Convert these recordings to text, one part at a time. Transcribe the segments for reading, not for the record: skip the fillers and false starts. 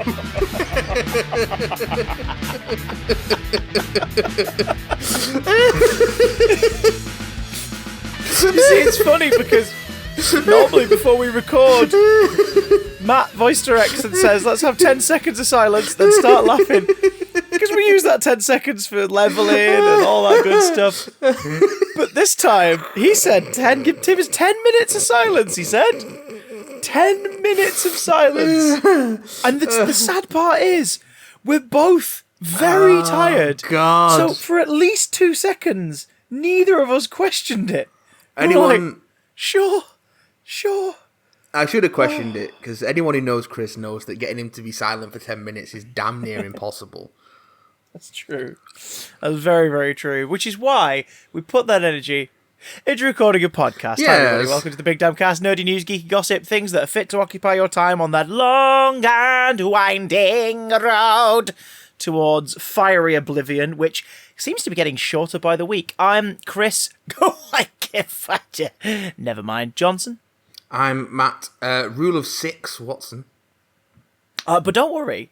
You see, it's funny because normally before we record, Matt voice directs and says, let's have 10 seconds of silence, then start laughing. Because we use that 10 seconds for leveling and all that good stuff. But this time, he said, give Tim 10 minutes of silence, he said. 10 minutes of silence. And the sad part is, we're both very tired. God. So for at least 2 seconds, neither of us questioned it. Anyone... Like, sure. I should have questioned it, because anyone who knows Chris knows that getting him to be silent for 10 minutes is damn near impossible. That's true. That's very, very true. Which is why we put that energy into recording a podcast. Yes. Hi, everybody. Welcome to the Big Damn Cast. Nerdy news, geeky gossip, things that are fit to occupy your time on that long and winding road towards fiery oblivion, which seems to be getting shorter by the week. I'm Chris. Never mind. Johnson. I'm Matt. Rule of 6, Watson. But don't worry.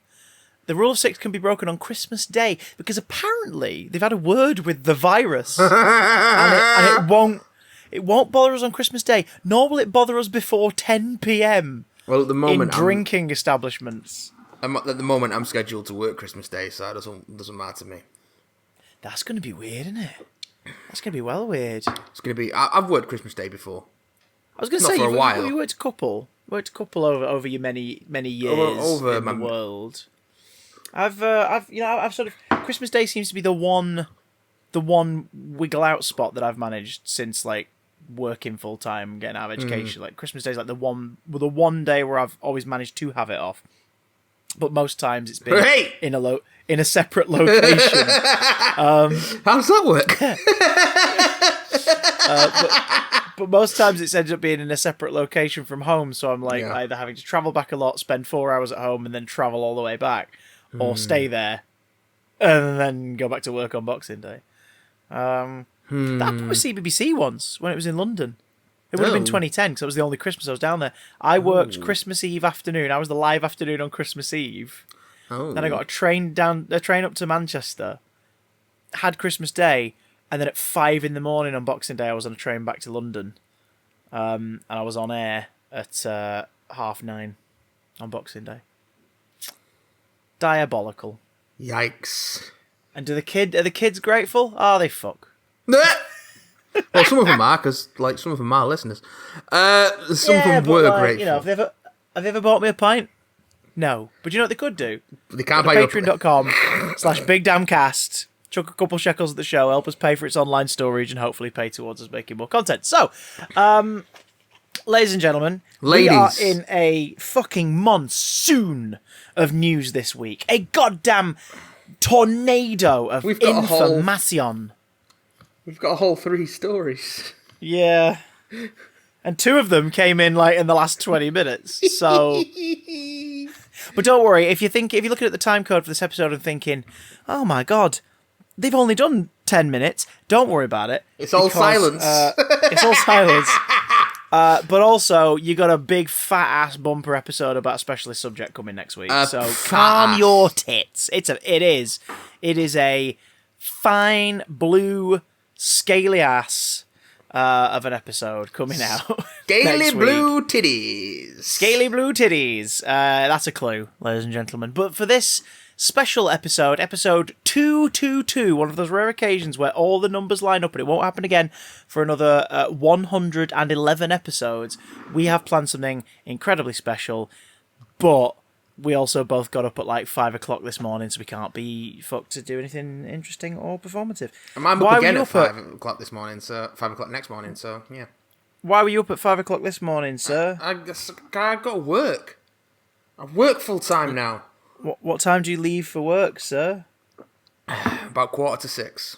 The rule of 6 can be broken on Christmas Day because apparently they've had a word with the virus, and it won't bother us on Christmas Day, nor will it bother us before 10 p.m. Well, at the moment, in drinking establishments. At the moment, I'm scheduled to work Christmas Day, so it doesn't matter to me. That's going to be weird, isn't it? That's going to be well weird. It's going to be. I've worked Christmas Day before. I was going to say, you worked a couple. Over your many years over in the world. I've sort of Christmas Day seems to be the one wiggle out spot that I've managed since like working full time, getting out of education. Like Christmas Day is like the one day where I've always managed to have it off. But most times it's been in a separate location. How does that work? But most times it's ended up being in a separate location from home. So I'm like either having to travel back a lot, spend 4 hours at home, and then travel all the way back. Or stay there, and then go back to work on Boxing Day. That happened with CBBC once, when it was in London. It would have been 2010, because it was the only Christmas I was down there. I worked Christmas Eve afternoon. I was the live afternoon on Christmas Eve. Then I got a train up to Manchester, had Christmas Day, and then at 5 a.m. on Boxing Day, I was on a train back to London. And I was on air at 9:30 on Boxing Day. Diabolical. Yikes. And are the kids grateful? Oh, they fuck. Well, some of them are, because like some of them are listeners. Some of them were grateful. You know, have they ever bought me a pint? No. But you know what they could do? They can't buy patreon.com/BigDamnCast. Chuck a couple shekels at the show, help us pay for its online storage, and hopefully pay towards us making more content. So, ladies and gentlemen, we are in a fucking monsoon of news this week. A goddamn tornado of information. We've got a whole 3 stories. Yeah. And 2 of them came in like in the last 20 minutes. So but don't worry, if you're looking at the time code for this episode and thinking, "Oh my god, they've only done 10 minutes." Don't worry about it. It's all silence. It's all silence. But also, you got a big fat-ass bumper episode about a specialist subject coming next week. So calm your tits. It is a fine, blue, scaly ass of an episode coming out Scaly blue titties. Scaly blue titties. That's a clue, ladies and gentlemen. But for this special episode 222, one of those rare occasions where all the numbers line up and it won't happen again for another 111 episodes, we have planned something incredibly special, but we also both got up at like 5 o'clock this morning, so we can't be fucked to do anything interesting or performative. I'm up again at 5 o'clock this morning, so 5 o'clock next morning, so yeah. Why were you up at 5 o'clock this morning, sir? I've got to work. I work full time now. What time do you leave for work, sir? About 5:45.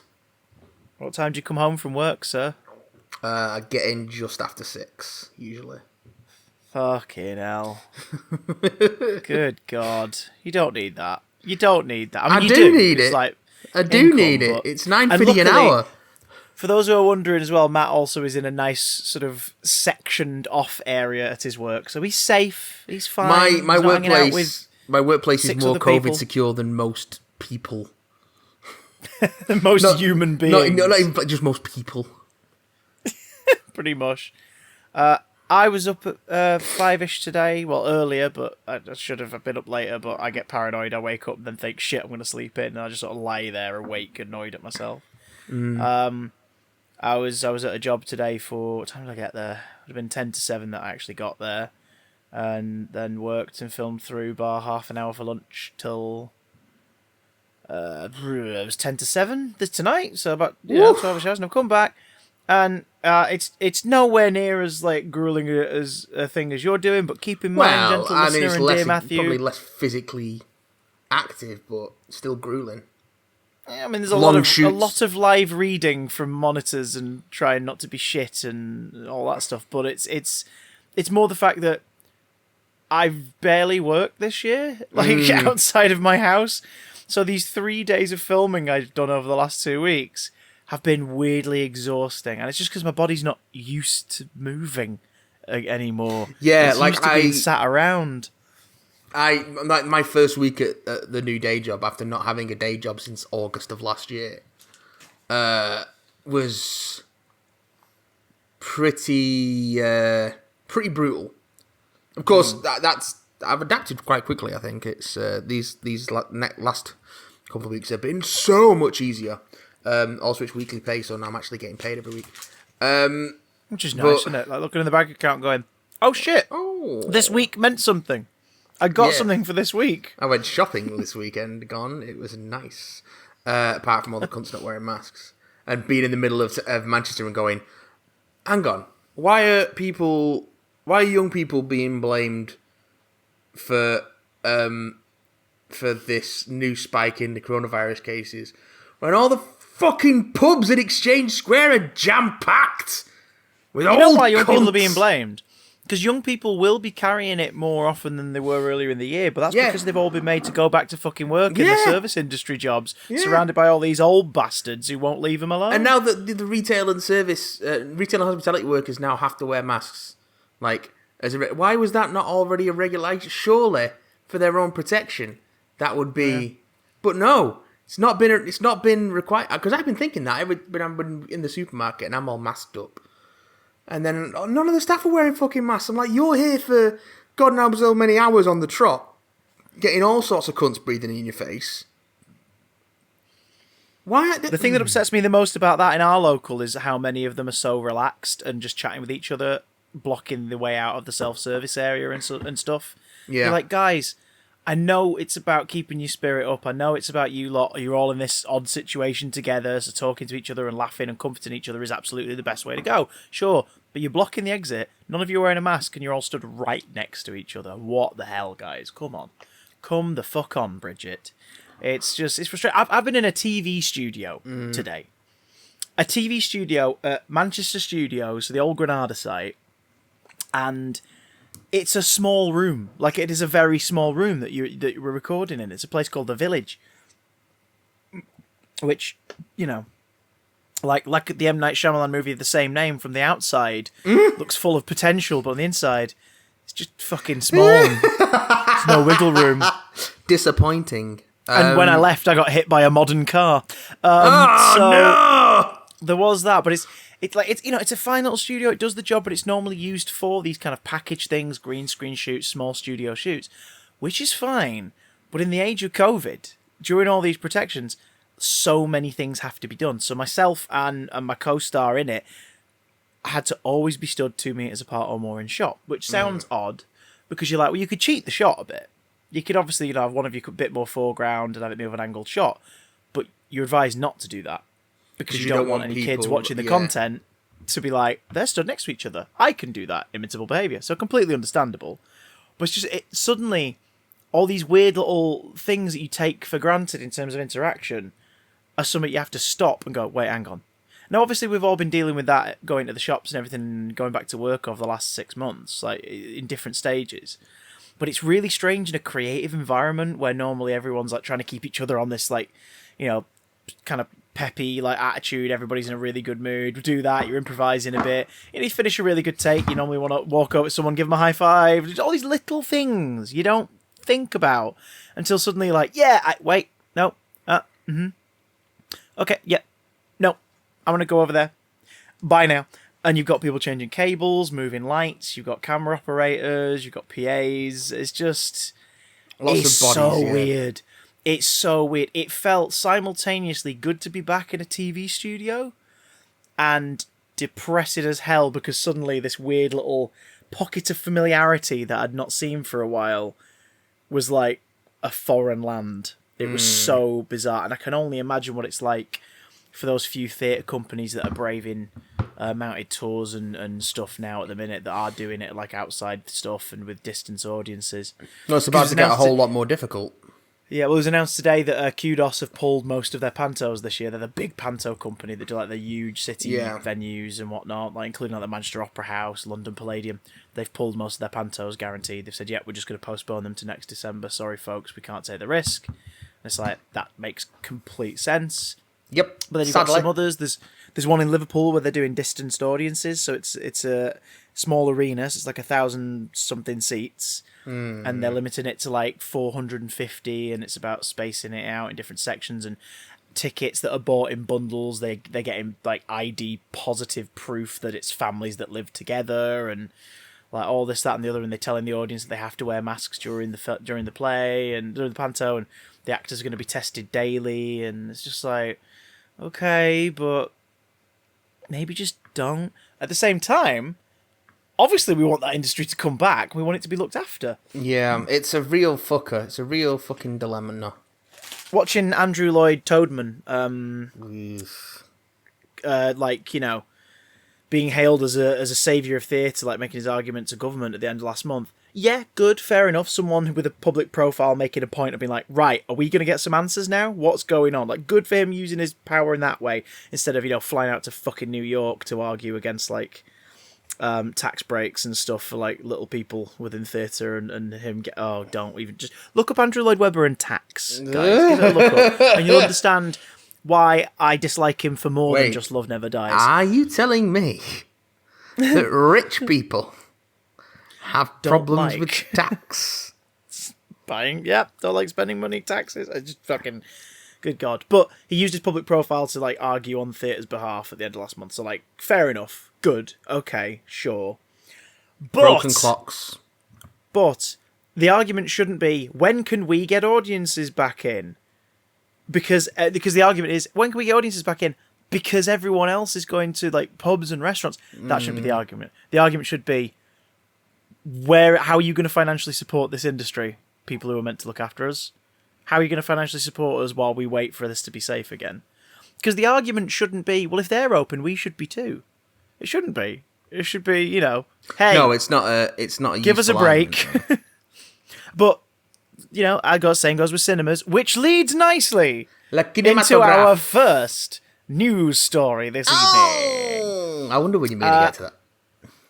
What time do you come home from work, sir? I get in just after 6, usually. Fucking hell. Good God. You don't need that. I mean, I do need it. Like I do need it. It's $9.50 an hour. For those who are wondering as well, Matt also is in a nice sort of sectioned off area at his work, so he's safe. He's fine. My workplace My workplace is 6 more other COVID people. secure than most people. Most human beings. Not even just most people. Pretty much. I was up at 5ish today. Well, earlier, but I should have been up later. But I get paranoid. I wake up and then think, shit, I'm going to sleep in. And I just sort of lie there awake, annoyed at myself. I was at a job today for... What time did I get there? It would have been 10 to 7 that I actually got there. And then worked and filmed through, bar half an hour for lunch till... it was 10 to 7 tonight. So about 12 hours. And I've come back. And it's nowhere near as like grueling as a thing as you're doing, but keep in mind, gentle listener and dear Matthew, probably less physically active, but still grueling. Yeah, I mean, there's a lot of live reading from monitors and trying not to be shit and all that stuff. But it's more the fact that I've barely worked this year, like outside of my house. So these 3 days of filming I've done over the last 2 weeks have been weirdly exhausting, and it's just because my body's not used to moving anymore. Yeah, it's like used to being sat around. My first week at the new day job after not having a day job since August of last year was pretty brutal. Of course, that's I've adapted quite quickly. I think it's these last couple of weeks have been so much easier. Also, it's weekly pay, so now I'm actually getting paid every week. Which is nice, isn't it? Like looking in the bank account going, oh shit, this week meant something. I got something for this week. I went shopping this weekend, it was nice. Apart from all the cunts not wearing masks. And being in the middle of Manchester and going, hang on, why are young people being blamed for this new spike in the coronavirus cases when all the fucking pubs at Exchange Square are jam-packed with old cunts? You know why young people are being blamed? Because young people will be carrying it more often than they were earlier in the year, but that's because they've all been made to go back to fucking work in the service industry jobs, surrounded by all these old bastards who won't leave them alone. And now that the retail and service, retail and hospitality workers now have to wear masks. Like, why was that not already a regulation? Surely, for their own protection, that would be... Yeah. But no, it's not been required. Because I've been thinking that when I've been in the supermarket and I'm all masked up. And then none of the staff are wearing fucking masks. I'm like, you're here for God knows how many hours on the trot, getting all sorts of cunts breathing in your face. Why? The thing that upsets me the most about that in our local is how many of them are so relaxed and just chatting with each other, blocking the way out of the self-service area and stuff. Yeah. You're like, guys, I know it's about keeping your spirit up. I know it's about you lot. You're all in this odd situation together, so talking to each other and laughing and comforting each other is absolutely the best way to go. Sure, but you're blocking the exit. None of you are wearing a mask, and you're all stood right next to each other. What the hell, guys? Come on. Come the fuck on, Bridget. It's frustrating. I've been in a TV studio today. A TV studio at Manchester Studios, the old Granada site, and... it's a small room. Like, it is a very small room that you were recording in. It's a place called The Village. Which, you know, like the M. Night Shyamalan movie of the same name, from the outside, looks full of potential, but on the inside, it's just fucking small. There's no wiggle room. Disappointing. And when I left, I got hit by a modern car. No! There was that, but it's a fine little studio. It does the job, but it's normally used for these kind of package things, green screen shoots, small studio shoots, which is fine. But in the age of COVID, during all these protections, so many things have to be done. So myself and my co-star in it had to always be stood 2 meters apart or more in shot, which sounds odd because you're like, well, you could cheat the shot a bit. You could obviously, have one of you a bit more foreground and have it be of an angled shot, but you're advised not to do that. Because you don't want any kids watching the content to be like, they're stood next to each other. I can do that. Imitable behaviour. So completely understandable. But it's just, suddenly, all these weird little things that you take for granted in terms of interaction are something you have to stop and go, wait, hang on. Now, obviously, we've all been dealing with that, going to the shops and everything, and going back to work over the last 6 months, like, in different stages. But it's really strange in a creative environment where normally everyone's, like, trying to keep each other on this, like, kind of peppy attitude. Everybody's in a really good mood. Do that, you're improvising a bit, you finish a really good take, you normally want to walk over to someone, give them a high five. There's all these little things you don't think about until suddenly wait, no, okay, yeah, no, I'm going to go over there. Bye now. And you've got people changing cables, moving lights, you've got camera operators, you've got PAs. It's just... Lots of bodies, weird. It's so weird. It felt simultaneously good to be back in a TV studio and depressing as hell because suddenly this weird little pocket of familiarity that I'd not seen for a while was like a foreign land. It was so bizarre. And I can only imagine what it's like for those few theatre companies that are braving mounted tours and stuff now at the minute that are doing it like outside stuff and with distance audiences. No, it's about to get a whole lot more difficult. Yeah, well, it was announced today that Kudos have pulled most of their Pantos this year. They're the big Panto company that do like the huge city venues and whatnot, like including like the Manchester Opera House, London Palladium. They've pulled most of their Pantos guaranteed. They've said, we're just going to postpone them to next December. Sorry, folks, we can't take the risk. And it's like, that makes complete sense. Yep. But then you've got some others. There's one in Liverpool where they're doing distanced audiences, so it's a small arena, so it's like 1,000-something seats, and they're limiting it to like 450, and it's about spacing it out in different sections, and tickets that are bought in bundles, they're getting like ID positive proof that it's families that live together, and like all this, that, and the other, and they're telling the audience that they have to wear masks during the play and during the panto, and the actors are going to be tested daily, and it's just like, okay, but maybe just don't. At the same time, obviously we want that industry to come back. We want it to be looked after. Yeah, it's a real fucker. It's a real fucking dilemma now. Watching Andrew Lloyd Toadman, being hailed as a saviour of theatre, like making his argument to government at the end of last month. Yeah, good, fair enough. Someone with a public profile making a point of being like, right, are we going to get some answers now? What's going on? Like, good for him using his power in that way instead of, flying out to fucking New York to argue against, like, tax breaks and stuff for, like, little people within theatre and him get... Oh, don't even... Just look up Andrew Lloyd Webber and tax, guys. Give it a look up. And you'll understand why I dislike him for more than just Love Never Dies. Are you telling me that rich people have problems with tax? Don't like spending money, taxes. I just fucking... Good God. But he used his public profile to, like, argue on the theatre's behalf at the end of last month. So, like, fair enough. Good. Okay. Sure. But, broken clocks. But the argument shouldn't be, when can we get audiences back in? Because the argument is, when can we get audiences back in? Because everyone else is going to, like, pubs and restaurants. That shouldn't be the argument. The argument should be, how are you going to financially support this industry? People who are meant to look after us. How are you going to financially support us while we wait for this to be safe again? Because the argument shouldn't be, well, if they're open, we should be too. It shouldn't be. It should be, hey. No, it's not a give us a break. But, saying goes with cinemas, which leads nicely into our first news story this evening. I wonder when you made it get to that.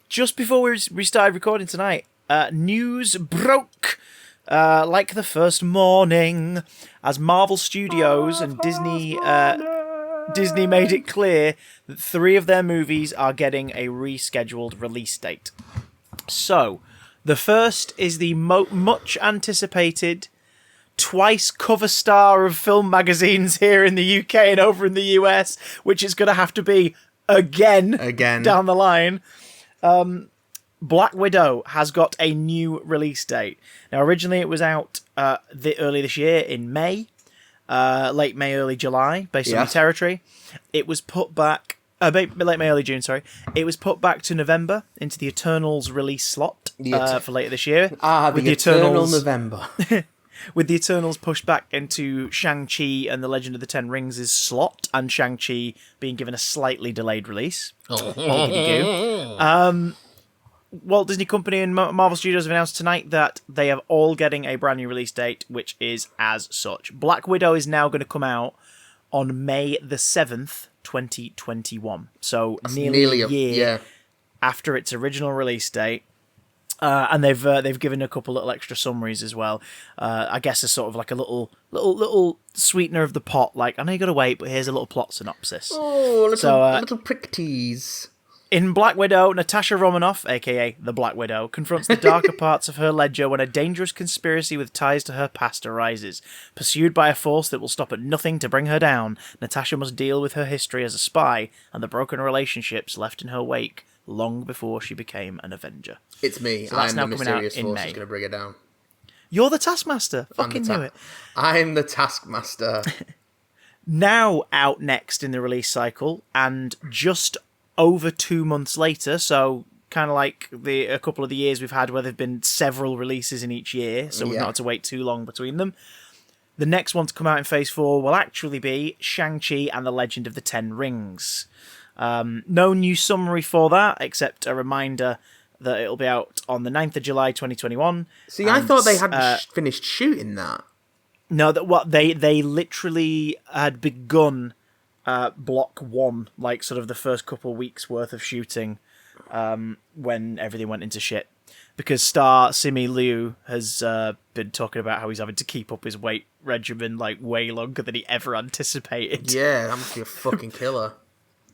Just before we started recording tonight, news broke like the first morning as Marvel Studios and Disney made it clear that 3 of their movies are getting a rescheduled release date. So, the first is the much anticipated twice cover star of film magazines here in the UK and over in the US, which is going to have to be again down the line. Black Widow has got a new release date. Now, originally it was out early this year in May, late May, early July, based on the territory. It was put back, late May, early June, sorry. It was put back to November into the Eternals release slot for later this year. With the Eternal November. With the Eternals pushed back into Shang-Chi and the Legend of the Ten Rings' slot, and Shang-Chi being given a slightly delayed release. Walt Disney Company and Marvel Studios have announced tonight that they are all getting a brand new release date, which is as such. Black Widow is now going to come out on May the 7th, 2021. So nearly a year after its original release date. And they've given a couple little extra summaries as well. I guess as sort of like a little sweetener of the pot. Like, I know you got to wait, but here's a little plot synopsis. Oh, little prick tease. In Black Widow, Natasha Romanoff, aka the Black Widow, confronts the darker parts of her ledger when a dangerous conspiracy with ties to her past arises. Pursued by a force that will stop at nothing to bring her down, Natasha must deal with her history as a spy and the broken relationships left in her wake long before she became an Avenger. It's me. So I'm the mysterious force that's going to bring her down. You're the Taskmaster. Fucking knew it. I'm the Taskmaster. Now out next in the release cycle, and just over 2 months later, so kind of like a couple of the years we've had where there have been several releases in each year, so we've not had to wait too long between them. The next one to come out in Phase 4 will actually be ShangChi and the Legend of the Ten Rings. No new summary for that, except a reminder that it'll be out on the 9th of July 2021. See, I thought they had finished shooting that. No, they literally had begun block 1, like sort of the first couple of weeks worth of shooting when everything went into shit. Because star Simu Liu has been talking about how he's having to keep up his weight regimen like way longer than he ever anticipated. Yeah, that must be a fucking killer.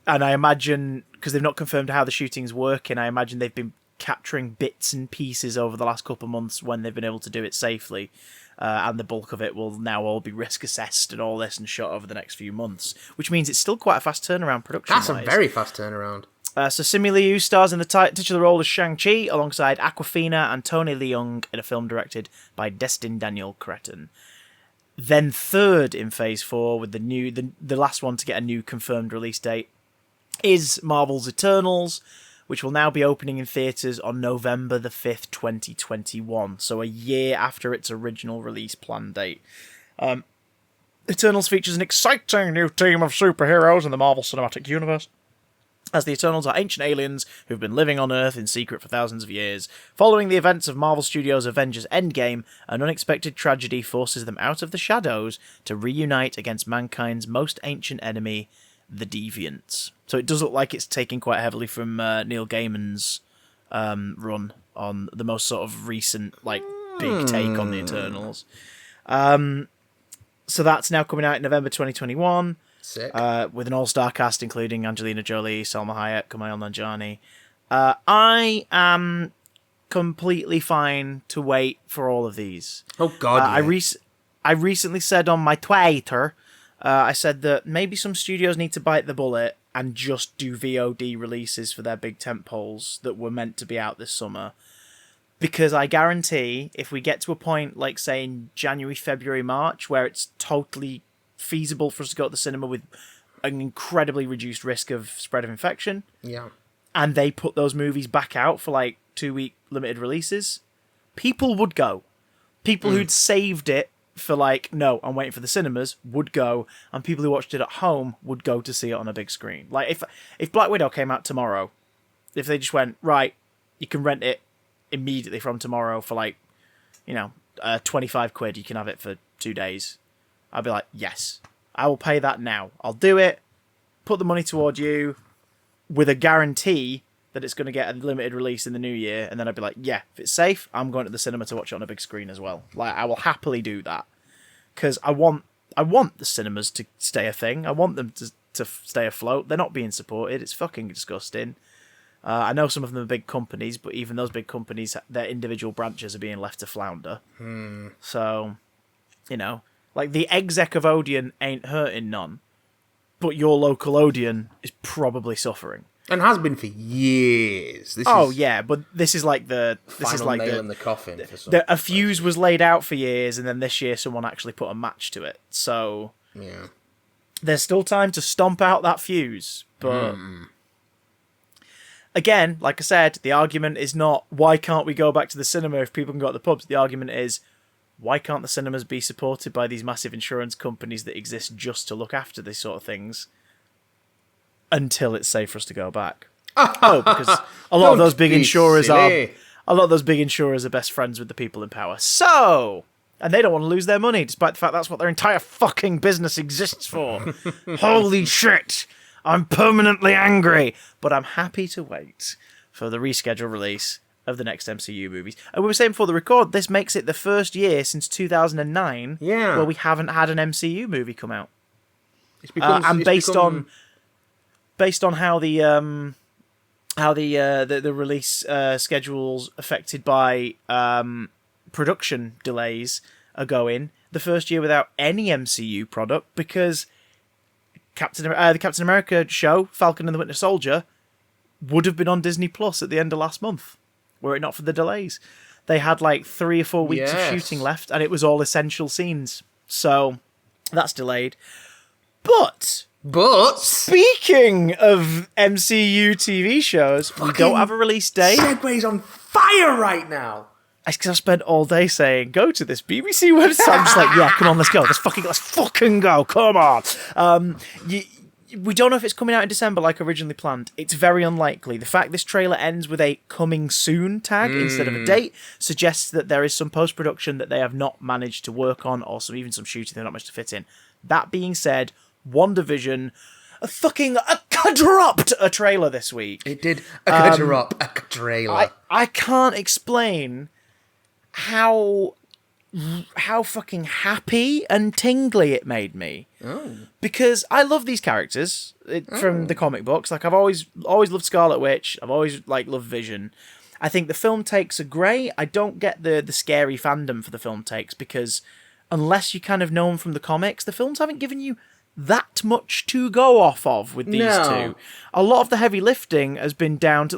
And I imagine, because they've not confirmed how the shooting's working, I imagine they've been capturing bits and pieces over the last couple of months when they've been able to do it safely. And the bulk of it will now all be risk assessed and all this and shot over the next few months, which means it's still quite a fast turnaround production-wise. That's a very fast turnaround. So Simu Liu stars in the titular role as Shang-Chi alongside Awkwafina and Tony Leung in a film directed by Destin Daniel Cretton. Then third in Phase 4, with the last one to get a new confirmed release date, is Marvel's Eternals, which will now be opening in theatres on November the 5th, 2021, so a year after its original release plan date. Eternals features an exciting new team of superheroes in the Marvel Cinematic Universe, as the Eternals are ancient aliens who've been living on Earth in secret for thousands of years. Following the events of Marvel Studios' Avengers Endgame, an unexpected tragedy forces them out of the shadows to reunite against mankind's most ancient enemy, the Deviants. So it does look like it's taking quite heavily from Neil Gaiman's run on the most sort of recent, like, big take on the Eternals. So that's now coming out in November 2021. Sick. With an all-star cast including Angelina Jolie, Salma Hayek, Kumail Nanjiani. I am completely fine to wait for all of these. Oh, God, yeah. I recently said on my Twitter, I said that maybe some studios need to bite the bullet and just do VOD releases for their big tentpoles that were meant to be out this summer. Because I guarantee if we get to a point like, say, in January, February, March, where it's totally feasible for us to go to the cinema with an incredibly reduced risk of spread of infection, and they put those movies back out for like 2-week limited releases, people would go. People who'd saved it for like, no, I'm waiting for the cinemas, would go, and people who watched it at home would go to see it on a big screen. Like if Black Widow came out tomorrow, if they just went, right, you can rent it immediately from tomorrow for like, 25 quid, you can have it for 2 days, I'd be like, yes, I will pay that now. I'll do it, put the money toward you, with a guarantee that it's going to get a limited release in the new year, and then I'd be like, yeah, if it's safe, I'm going to the cinema to watch it on a big screen as well. Like, I will happily do that, because I want the cinemas to stay a thing. I want them to stay afloat. They're not being supported. It's fucking disgusting. I know some of them are big companies, but even those big companies, their individual branches are being left to flounder. So, like, the exec of Odeon ain't hurting none, but your local Odeon is probably suffering. And has been for years. Yeah, but this is like the nail in the coffin for some. A fuse was laid out for years, and then this year someone actually put a match to it. So yeah, there's still time to stomp out that fuse. But again, like I said, the argument is not why can't we go back to the cinema if people can go to the pubs. The argument is why can't the cinemas be supported by these massive insurance companies that exist just to look after these sort of things until it's safe for us to go back? Because a lot of those big insurers are best friends with the people in power. So, and they don't want to lose their money, despite the fact that's what their entire fucking business exists for. Holy shit! I'm permanently angry, but I'm happy to wait for the rescheduled release of the next MCU movies. And we were saying before the record, this makes it the first year since 2009 where we haven't had an MCU movie come out. Based on how the the release schedules affected by production delays are going. The first year without any MCU product because the Captain America show, Falcon and the Winter Soldier, would have been on Disney Plus at the end of last month, were it not for the delays. They had like 3 or 4 weeks of shooting left, and it was all essential scenes. So that's delayed. But speaking of MCU TV shows, we don't have a release date. Segway's on fire right now. It's because I spent all day saying, go to this BBC website. I'm just like, yeah, come on, let's go. Let's fucking go. Come on. We don't know if it's coming out in December like originally planned. It's very unlikely. The fact this trailer ends with a coming soon tag instead of a date suggests that there is some post-production that they have not managed to work on, or even some shooting they're not managed to fit in. That being said, WandaVision dropped a trailer this week. It did drop a trailer. I can't explain how fucking happy and tingly it made me. Because I love these characters from the comic books. Like, I've always loved Scarlet Witch. I've always loved Vision. I think the film takes are great. I don't get the scary fandom for the film takes because unless you kind of know them from the comics, the films haven't given you that much to go off of with these two. A lot of the heavy lifting has been down to,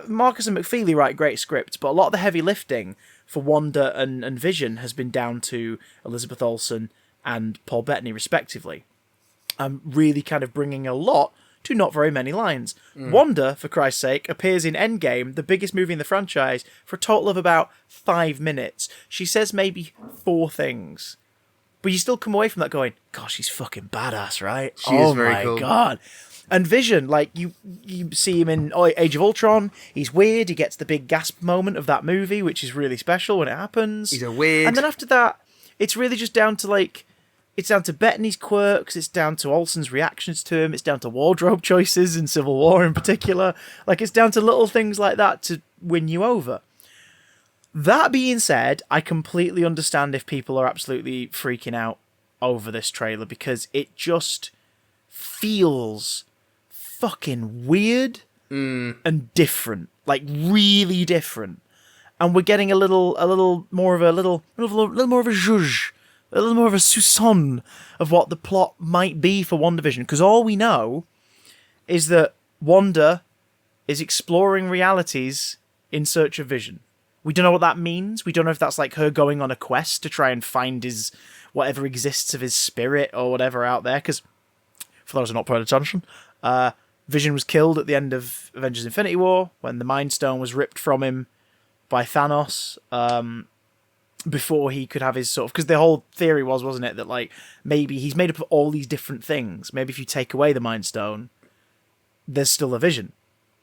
Marcus and McFeely write great scripts, but a lot of the heavy lifting for Wanda and Vision has been down to Elizabeth Olsen and Paul Bettany, respectively. Really kind of bringing a lot to not very many lines. Wanda, for Christ's sake, appears in Endgame, the biggest movie in the franchise, for a total of about 5 minutes. She says maybe 4 things. But you still come away from that going, gosh, she's fucking badass, right? She is very cool. Oh my God. And Vision, you see him in Age of Ultron. He's weird. He gets the big gasp moment of that movie, which is really special when it happens. He's a weird. And then after that, it's really just down to it's down to Bettany's quirks. It's down to Olsen's reactions to him. It's down to wardrobe choices in Civil War in particular. It's down to little things like that to win you over. That being said, I completely understand if people are absolutely freaking out over this trailer because it just feels fucking weird and different, really different. And we're getting a little more of a zhuzh, a little more of a soupçon of what the plot might be for WandaVision. Because all we know is that Wanda is exploring realities in search of Vision. We don't know what that means. We don't know if that's her going on a quest to try and find his whatever exists of his spirit or whatever out there. Because for those who are not paying attention, Vision was killed at the end of Avengers Infinity War when the Mind Stone was ripped from him by Thanos before he could have his because the whole theory wasn't it, that maybe he's made up of all these different things. Maybe if you take away the Mind Stone, there's still a Vision.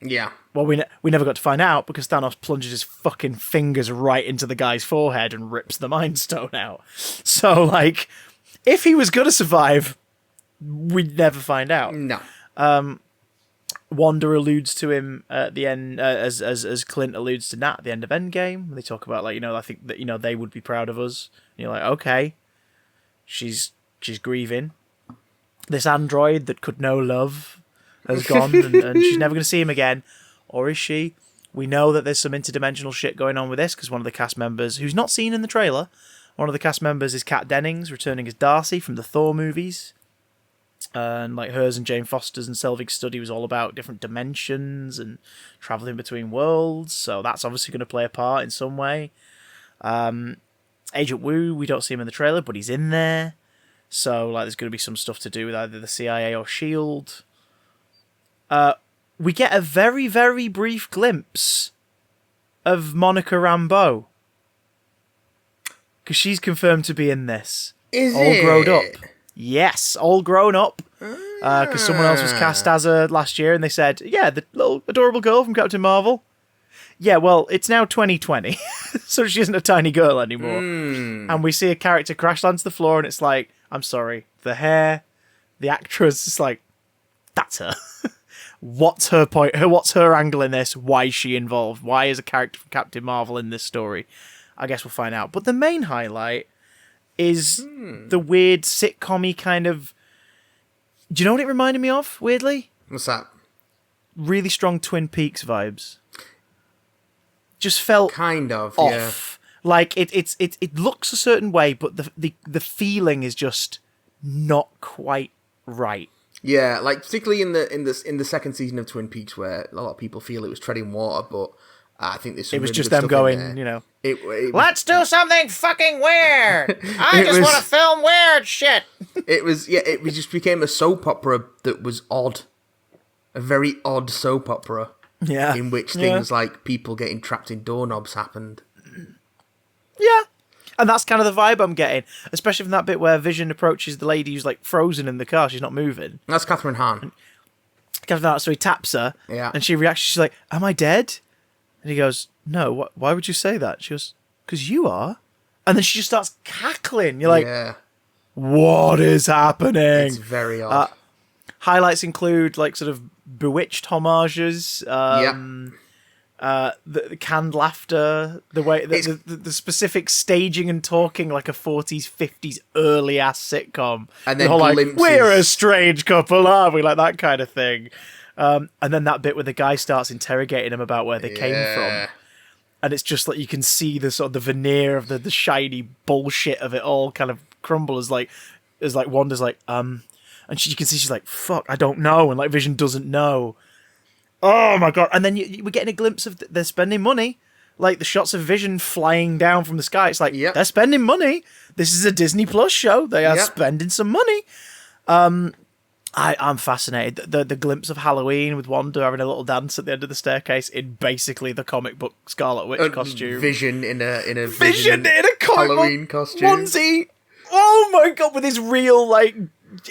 Yeah. Well, we never got to find out because Thanos plunges his fucking fingers right into the guy's forehead and rips the Mind Stone out. So, if he was going to survive, we'd never find out. No. Wanda alludes to him at the end, as Clint alludes to Nat at the end of Endgame. They talk about, I think that, they would be proud of us. And you're like, okay, she's grieving. This android that could know love has gone, and she's never going to see him again. Or is she? We know that there's some interdimensional shit going on with this, because one of the cast members, who's not seen in the trailer, one of the cast members is Kat Dennings, returning as Darcy from the Thor movies. And hers and Jane Foster's and Selvig's study was all about different dimensions and traveling between worlds, so that's obviously going to play a part in some way. Agent Wu, we don't see him in the trailer, but he's in there. So there's going to be some stuff to do with either the CIA or S.H.I.E.L.D. We get a very, very brief glimpse of Monica Rambeau. Because she's confirmed to be in this. Is all it? Grown up. Yes, all grown up. Because someone else was cast as her last year, and they said, yeah, the little adorable girl from Captain Marvel. Yeah, well, it's now 2020, so she isn't a tiny girl anymore. And we see a character crash onto the floor, and it's like, I'm sorry, the hair, the actress, it's like, that's her. What's her point? What's her angle in this? Why is she involved? Why is a character from Captain Marvel in this story? I guess we'll find out. But the main highlight is the weird sitcom-y kind of... Do you know what it reminded me of, weirdly? What's that? really strong Twin Peaks vibes. Just felt kind of off. Yeah. Like it looks a certain way, but the feeling is just not quite right. Yeah, like particularly in the second season of Twin Peaks, where a lot of people feel it was treading water, but I think there's some it was really just good them stuff in going, there. you know, Let's do something fucking weird. I just want to film weird shit. It just became a soap opera that was odd, a very odd soap opera. Yeah, in which things like people getting trapped in doorknobs happened. Yeah. And that's kind of the vibe I'm getting, especially from that bit where Vision approaches the lady who's like frozen in the car. She's not moving. That's Catherine Hahn. So he taps her, and she reacts. She's like, "Am I dead?" And he goes, "No. Why would you say that?" She goes, "Because you are." And then she just starts cackling. You're like, "What is happening?" It's very odd. Highlights include like sort of Bewitched homages. The canned laughter, the way the specific staging and talking like a 40s, 50s early ass sitcom, and then the whole, like, we're a strange couple, aren't we? Like that kind of thing. And then that bit where the guy starts interrogating him about where they came from, and it's just like you can see the sort of the veneer of the shiny bullshit of it all kind of crumble as Wanda's like and you can see she's like, fuck, I don't know, and like Vision doesn't know. Oh my god! And then we're getting a glimpse of they're spending money, like the shots of Vision flying down from the sky. It's like they're spending money. This is a Disney Plus show. They are spending some money. I'm fascinated. The glimpse of Halloween with Wanda having a little dance at the end of the staircase in basically the comic book Scarlet Witch costume. Vision in a Vision in a comic Halloween book costume. Onesie. Oh my god! With his real like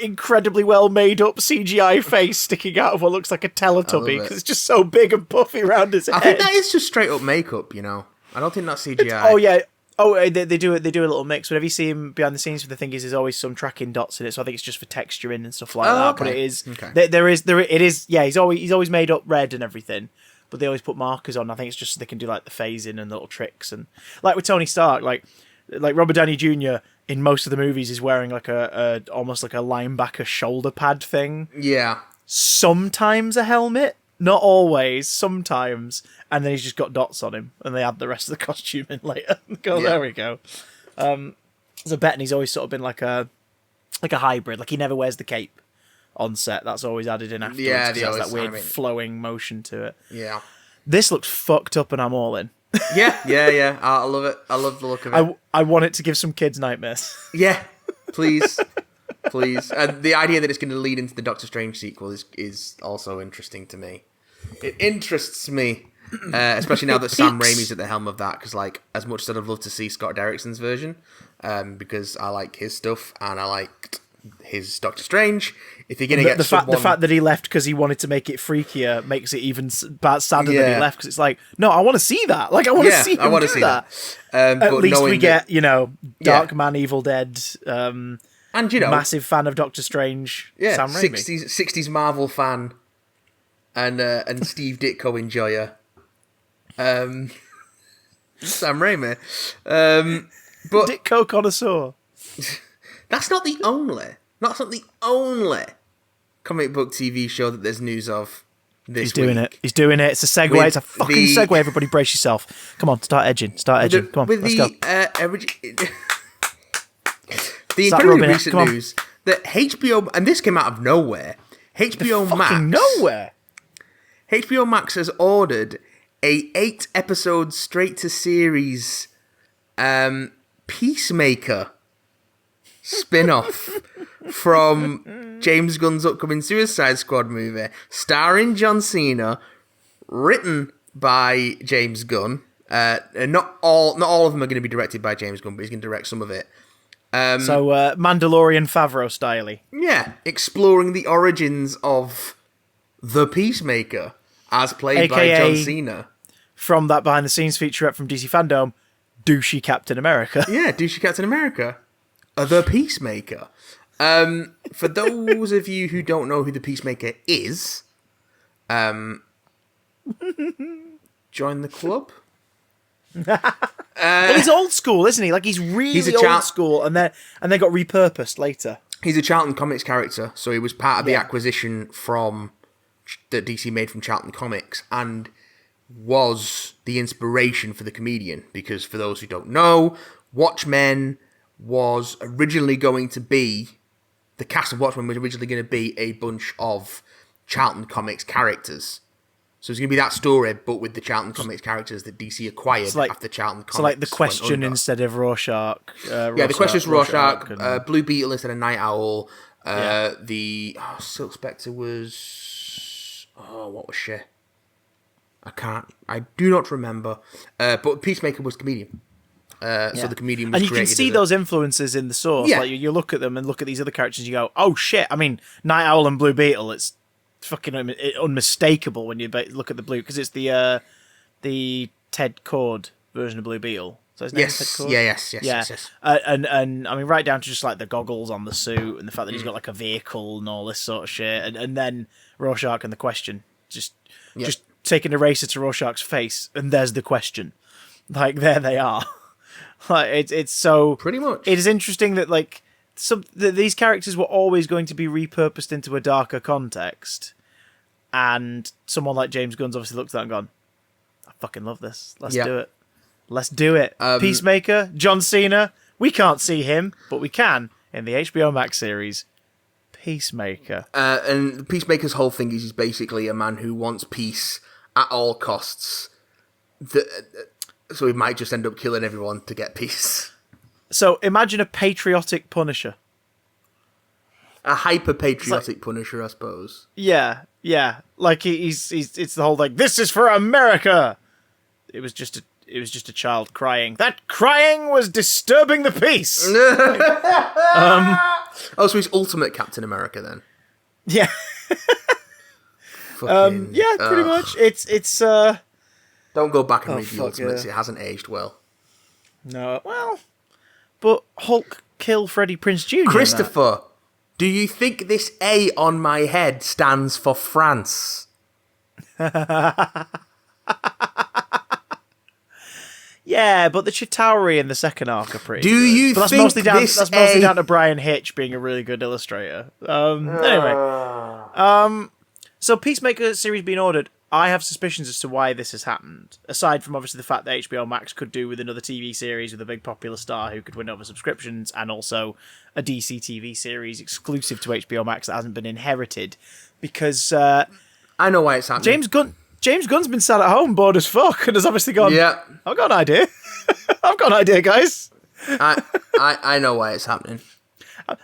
incredibly well made up CGI face sticking out of what looks like a Teletubby because it's just so big and puffy around his head. I think that is just straight up makeup, you know. I don't think that's CGI. They do a little mix. Whenever you see him behind the scenes, the thing is, there's always some tracking dots in it. So I think it's just for texturing and stuff like that. Okay. But it is it is. Yeah, he's always made up red and everything. But they always put markers on. I think it's just so they can do like the phasing and little tricks and like with Tony Stark, like Robert Downey Jr. in most of the movies is wearing like a almost like a linebacker shoulder pad thing. Yeah. Sometimes a helmet, not always, sometimes. And then he's just got dots on him and they add the rest of the costume in later. There we go. So Bettany's always sort of been like a hybrid. Like he never wears the cape on set. That's always added in afterwards. Yeah, because it has that weird flowing motion to it. Yeah. This looks fucked up and I'm all in. Yeah. I love it. I love the look of it. I want it to give some kids nightmares. Yeah, please. And the idea that it's going to lead into the Doctor Strange sequel is also interesting to me. It interests me, especially now that Sam Raimi's at the helm of that, because like, as much as I'd have loved to see Scott Derrickson's version, because I like his stuff and I liked his Doctor Strange. If you're going to get the fact that he left because he wanted to make it freakier makes it even sadder that he left, because it's like, no, I want to see that. Like, I want to see him do that. At least we get, Dark Man, Evil Dead, and massive fan of Doctor Strange. Yeah, Sam Raimi. 60s Marvel fan, and Steve Ditko enjoyer. Sam Raimi, but Ditko connoisseur. That's not the only comic book TV show that there's news of this week. He's doing it. It's a segue. It's a fucking segue. Everybody brace yourself. Come on, start edging. Come on, let's go. The incredibly recent news that HBO, and this came out of nowhere, HBO Max has ordered a 8-episode straight-to-series Peacemaker spin-off from James Gunn's upcoming Suicide Squad movie, starring John Cena, written by James Gunn. And not all of them are going to be directed by James Gunn, but he's going to direct some of it. So Mandalorian Favreau style-y. Yeah, exploring the origins of the Peacemaker, as played by John Cena. From that behind-the-scenes featurette from DC Fandom, douchey Captain America. Yeah, douchey Captain America. The Peacemaker. For those of you who don't know who the Peacemaker is, join the club. Well, he's old school, isn't he? Like, he's really old school, and they got repurposed later. He's a Charlton Comics character, so he was part of the acquisition from that DC made from Charlton Comics, and was the inspiration for the comedian. Because for those who don't know, Watchmen was originally going to be, the cast of Watchmen was originally going to be a bunch of Charlton Comics characters. So it's going to be that story, but with the Charlton Comics characters that DC acquired after Charlton Comics. So like the Question instead of Rorschach. The Question's Rorschach. Blue Beetle instead of Night Owl. The Silk Spectre was... what was she? I do not remember. But Peacemaker was comedian. So the comedian was and you can see those influences in the source. Yeah. Like you look at them and look at these other characters and you go, oh shit. I mean, Night Owl and Blue Beetle, it's fucking unmistakable when you look at the blue, because it's the Ted Cord version of Blue Beetle. So his name is Ted Cord? Yes. And I mean, right down to just like the goggles on the suit and the fact that he's got like a vehicle and all this sort of shit. And then Rorschach and the Question, just take an eraser to Rorschach's face and there's the Question. Like there they are. Like it's so pretty much. It is interesting that like these characters were always going to be repurposed into a darker context, and someone like James Gunn's obviously looked at that and gone, I fucking love this. Let's do it. Peacemaker, John Cena. We can't see him, but we can in the HBO Max series Peacemaker. And Peacemaker's whole thing is he's basically a man who wants peace at all costs. So he might just end up killing everyone to get peace. So imagine a patriotic Punisher. A hyper-patriotic Punisher, I suppose. Yeah. Like he's it's the whole like, this is for America. It was just a child crying. That crying was disturbing the peace. So he's ultimate Captain America then. Yeah. Pretty much. It's Don't go back and read the Ultimates. Yeah. It hasn't aged well. No, well, but Hulk kill Freddie Prinze Jr. Christopher, do you think this A on my head stands for France? Yeah, but the Chitauri in the second arc are pretty. Do you but think that's mostly down to Brian Hitch being a really good illustrator. Anyway, so Peacemaker series being ordered. I have suspicions as to why this has happened. Aside from obviously the fact that HBO Max could do with another TV series with a big popular star who could win over subscriptions, and also a DC TV series exclusive to HBO Max that hasn't been inherited. Because I know why it's happening. James Gunn's been sat at home bored as fuck and has obviously gone, yeah, I've got an idea. I've got an idea, guys. I know why it's happening.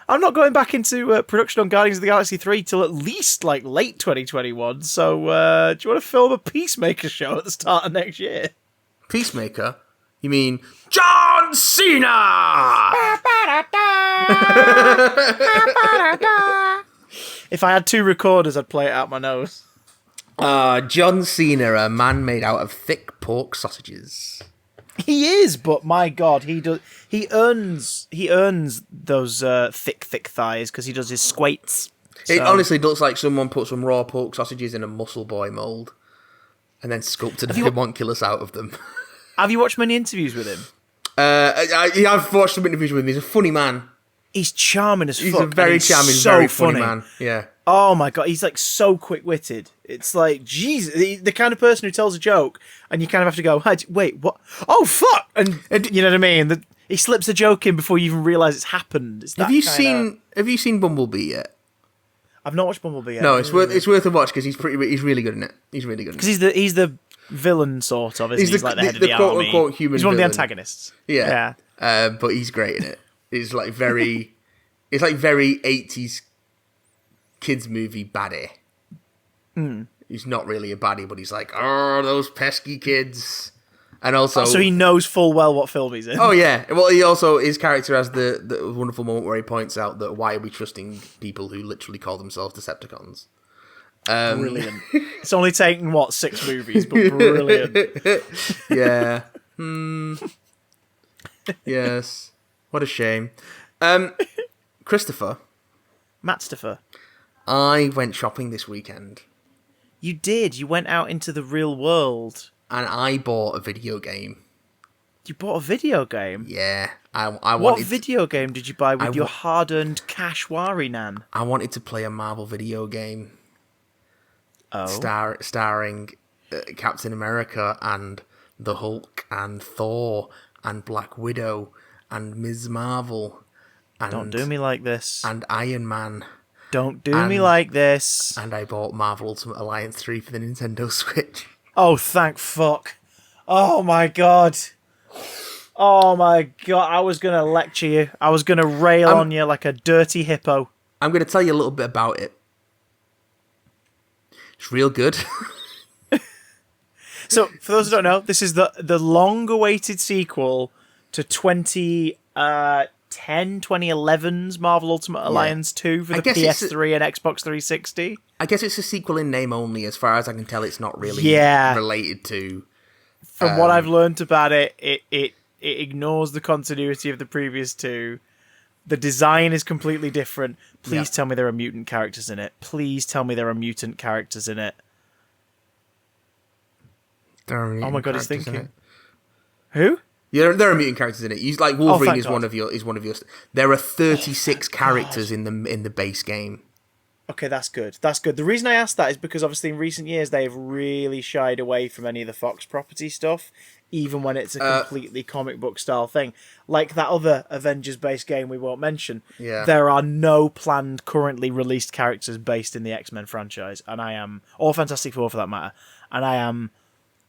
I'm not going back into production on Guardians of the Galaxy 3 till at least like late 2021. So do you want to film a Peacemaker show at the start of next year? Peacemaker? You mean John Cena? If I had two recorders, I'd play it out my nose. John Cena, a man made out of thick pork sausages. He is, but my God, he earns those thick thighs because he does his squates. So. It honestly looks like someone put some raw pork sausages in a muscle boy mold and then sculpted a homunculus out of them. Have you watched many interviews with him? I've watched some interviews with him. He's a funny man. He's charming as fuck. He's a very charming, so very funny man. Yeah. Oh my God, he's like so quick-witted. It's like, Jesus, the kind of person who tells a joke and you kind of have to go, wait, what? Oh, fuck! And you know what I mean? He slips a joke in before you even realise it's happened. Have you seen Bumblebee yet? I've not watched Bumblebee yet. No, it's worth a watch because he's really good in it. He's really good in it. Because he's the villain, sort of, isn't he? He's like the head of the army. Quote-unquote human He's one villain. of the antagonists. Yeah. But he's great in it. It's like very 80s kids movie baddie. He's not really a baddie, but he's like, oh, those pesky kids. And also, so he knows full well what film he's in. Oh yeah. Well, his character has the wonderful moment where he points out that why are we trusting people who literally call themselves Decepticons? Brilliant. It's only taken 6 movies, but brilliant. Yeah. Yes. What a shame. Christopher. Mattstopher. I went shopping this weekend. You did. You went out into the real world. And I bought a video game. You bought a video game? Yeah. I what wanted video game did you buy with your hard-earned cash, Wari Nan? I wanted to play a Marvel video game. Oh. starring Captain America and the Hulk and Thor and Black Widow and Ms. Marvel. And, don't do me like this. And Iron Man. Don't do me like this. And I bought Marvel Ultimate Alliance 3 for the Nintendo Switch. Oh, thank fuck. Oh my god. Oh my god. I was going to lecture you. I was going to rail on you like a dirty hippo. I'm going to tell you a little bit about it. It's real good. So, for those who don't know, this is the long-awaited sequel to 2011's Marvel Ultimate Alliance 2 for the PS3 and Xbox 360. I guess it's a sequel in name only. As far as I can tell, it's not really related to... From what I've learned about it, it ignores the continuity of the previous two. The design is completely different. Please tell me there are mutant characters in it. Please tell me there are mutant characters in it. Oh my god, he's thinking. Who? Yeah, there are mutant characters in it. He's like Wolverine is one of your. There are 36 characters in the base game. Okay, that's good. That's good. The reason I asked that is because obviously in recent years they've really shied away from any of the Fox property stuff, even when it's a completely comic book style thing. Like that other Avengers based game we won't mention. Yeah. There are no planned currently released characters based in the X-Men franchise, or Fantastic Four for that matter, and I am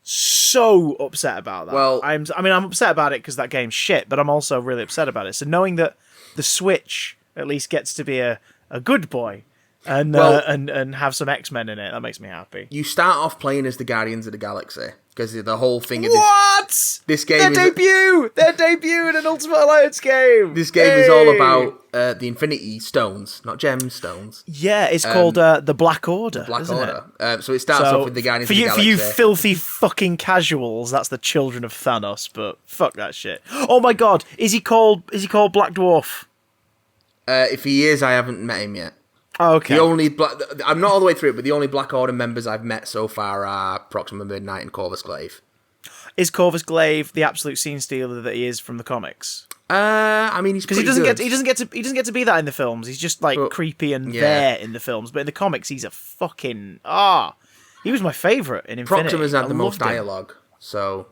so upset about that. Well, I'm upset about it because that game's shit, but I'm also really upset about it. So knowing that the Switch at least gets to be a good boy and have some X-Men in it, that makes me happy. You start off playing as the Guardians of the Galaxy because the whole thing of this game their debut in an Ultimate Alliance game. This game is all about the Infinity Stones, not Gemstones. Yeah, it's called the Black Order. Black Order. So it starts off with the Guardians of the Galaxy. For you filthy fucking casuals, that's the children of Thanos. But fuck that shit. Oh my god, is he called Black Dwarf? If he is, I haven't met him yet. Oh, okay. I'm not all the way through it, but the only Black Order members I've met so far are Proxima Midnight and Corvus Glaive. Is Corvus Glaive the absolute scene stealer that he is from the comics? I mean, he's pretty good. He doesn't get to be that in the films. He's just creepy and there in the films, but in the comics, he's a fucking he was my favorite in Infinity. Proxima's had the most dialogue, so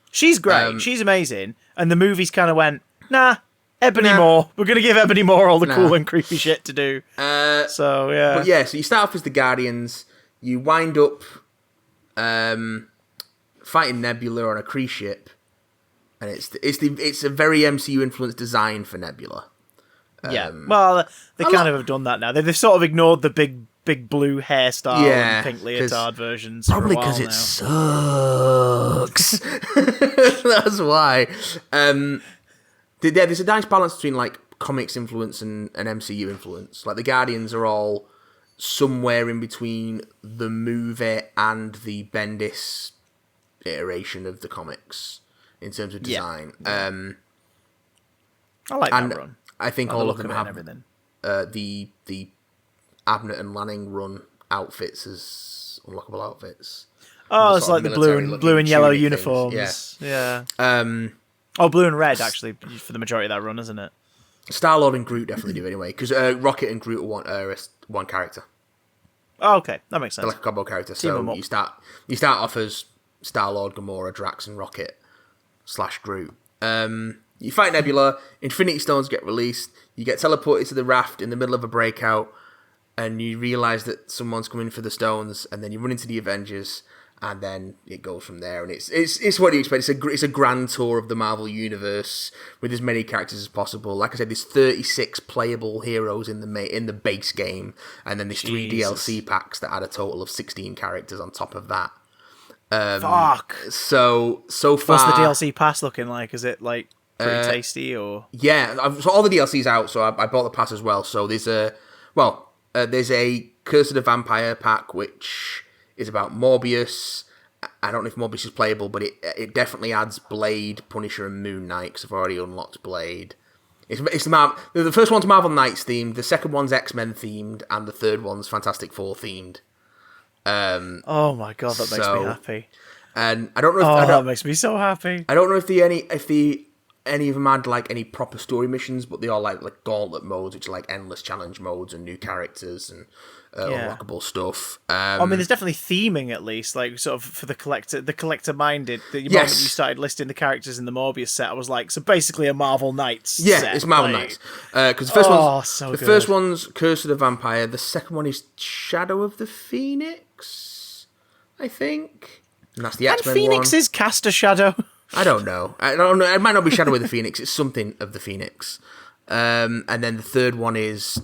she's great. She's amazing, and the movies kind of went Ebony Maw. We're going to give Ebony Maw all the cool and creepy shit to do. So you start off as the Guardians. You wind up fighting Nebula on a Kree ship, and it's a very MCU influenced design for Nebula. Well, they kind of have done that now. They've sort of ignored the big blue hairstyle and pink leotard versions. Probably because it sucks. That's why. There's a nice balance between like comics influence and MCU influence. Like the Guardians are all somewhere in between the movie and the Bendis iteration of the comics in terms of design. I like that run. I think all of them have the Abnett and Lanning run outfits as unlockable outfits. Oh, it's like the blue and yellow uniforms. Yeah. Blue and red, actually, for the majority of that run, isn't it? Star-Lord and Groot definitely do anyway, because Rocket and Groot are one character. Oh, okay, that makes sense. They're like a combo character. So you start off as Star-Lord, Gamora, Drax, and Rocket / Groot. You fight Nebula, Infinity Stones get released, you get teleported to the raft in the middle of a breakout, and you realise that someone's coming for the stones, and then you run into the Avengers, and then it goes from there, and it's what you expect. It's a grand tour of the Marvel universe with as many characters as possible. Like I said, there's 36 playable heroes in the base game, and then there's 3 DLC packs that add a total of 16 characters on top of that. Fuck. So far, what's the DLC pass looking like? Is it like pretty tasty or? Yeah, so all the DLC's out. So I bought the pass as well. So there's a Curse of the Vampire pack, which is about Morbius. I don't know if Morbius is playable, but it definitely adds Blade, Punisher, and Moon Knight, because I've already unlocked Blade. It's the first one's Marvel Knights themed, the second one's X-Men themed, and the third one's Fantastic Four themed. Oh my god, that makes me happy. And I don't know if that makes me so happy. I don't know if the any of them had like any proper story missions, but they all like gauntlet modes, which are like endless challenge modes and new characters and unlockable stuff. I mean, there's definitely theming at least, like sort of for the collector minded. The moment you started listing the characters in the Morbius set, I was like, so basically a Marvel Knights. set. It's Marvel Knights. Because the first one's Curse of the Vampire. The second one is Shadow of the Phoenix, I think. And that's the X-Men one. Phoenix is cast a shadow. I don't know. It might not be Shadow of the Phoenix. It's something of the Phoenix. And then the third one is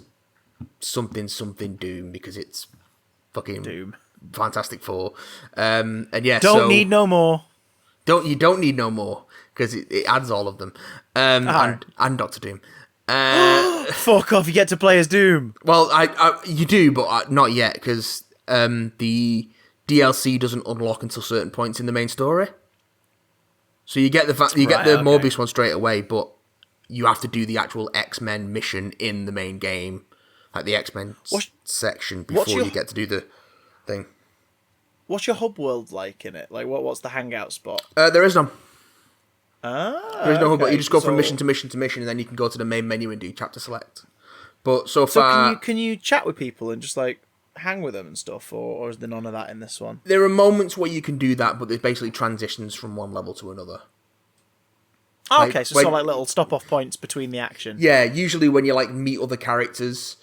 something Doom, because it's fucking Doom. Fantastic Four. And yeah, need no more. You don't need no more, because it adds all of them. And Doctor Doom. Fuck off! You get to play as Doom. Well, you do, but not yet, because the DLC doesn't unlock until certain points in the main story. So you get the Morbius one straight away, but you have to do the actual X-Men mission in the main game, like the X-Men section, before you get to do the thing. What's your hub world like in it? Like, what's the hangout spot? There is none. There is no hub, but you just go from mission to mission to mission, and then you can go to the main menu and do chapter select. But so far, can you chat with people and just like hang with them and stuff, or is there none of that in this one? There are moments where you can do that, but there's basically transitions from one level to another. Oh, okay, so sort of like little stop-off points between the action. Yeah, usually when you like meet other characters,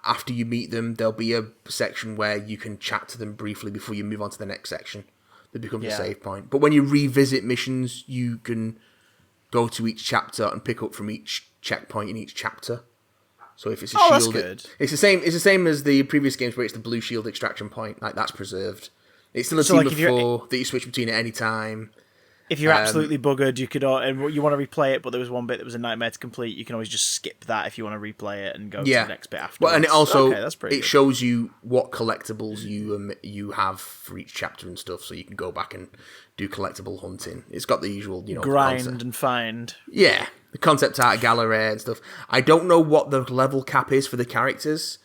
after you meet them, there'll be a section where you can chat to them briefly before you move on to the next section. That becomes a save point. But when you revisit missions, you can go to each chapter and pick up from each checkpoint in each chapter. So if it's a shield, that's good. It's the same. It's the same as the previous games where it's the blue shield extraction point. Like, that's preserved. It's still a team of 4 that you switch between at any time. If you're absolutely buggered, you could, and you want to replay it, but there was one bit that was a nightmare to complete. You can always just skip that if you want to replay it and go to the next bit after. Well, and it also that's pretty good. Shows you what collectibles you have for each chapter and stuff, so you can go back and do collectible hunting. It's got the usual, grind and find. Yeah, the concept art gallery and stuff. I don't know what the level cap is for the characters,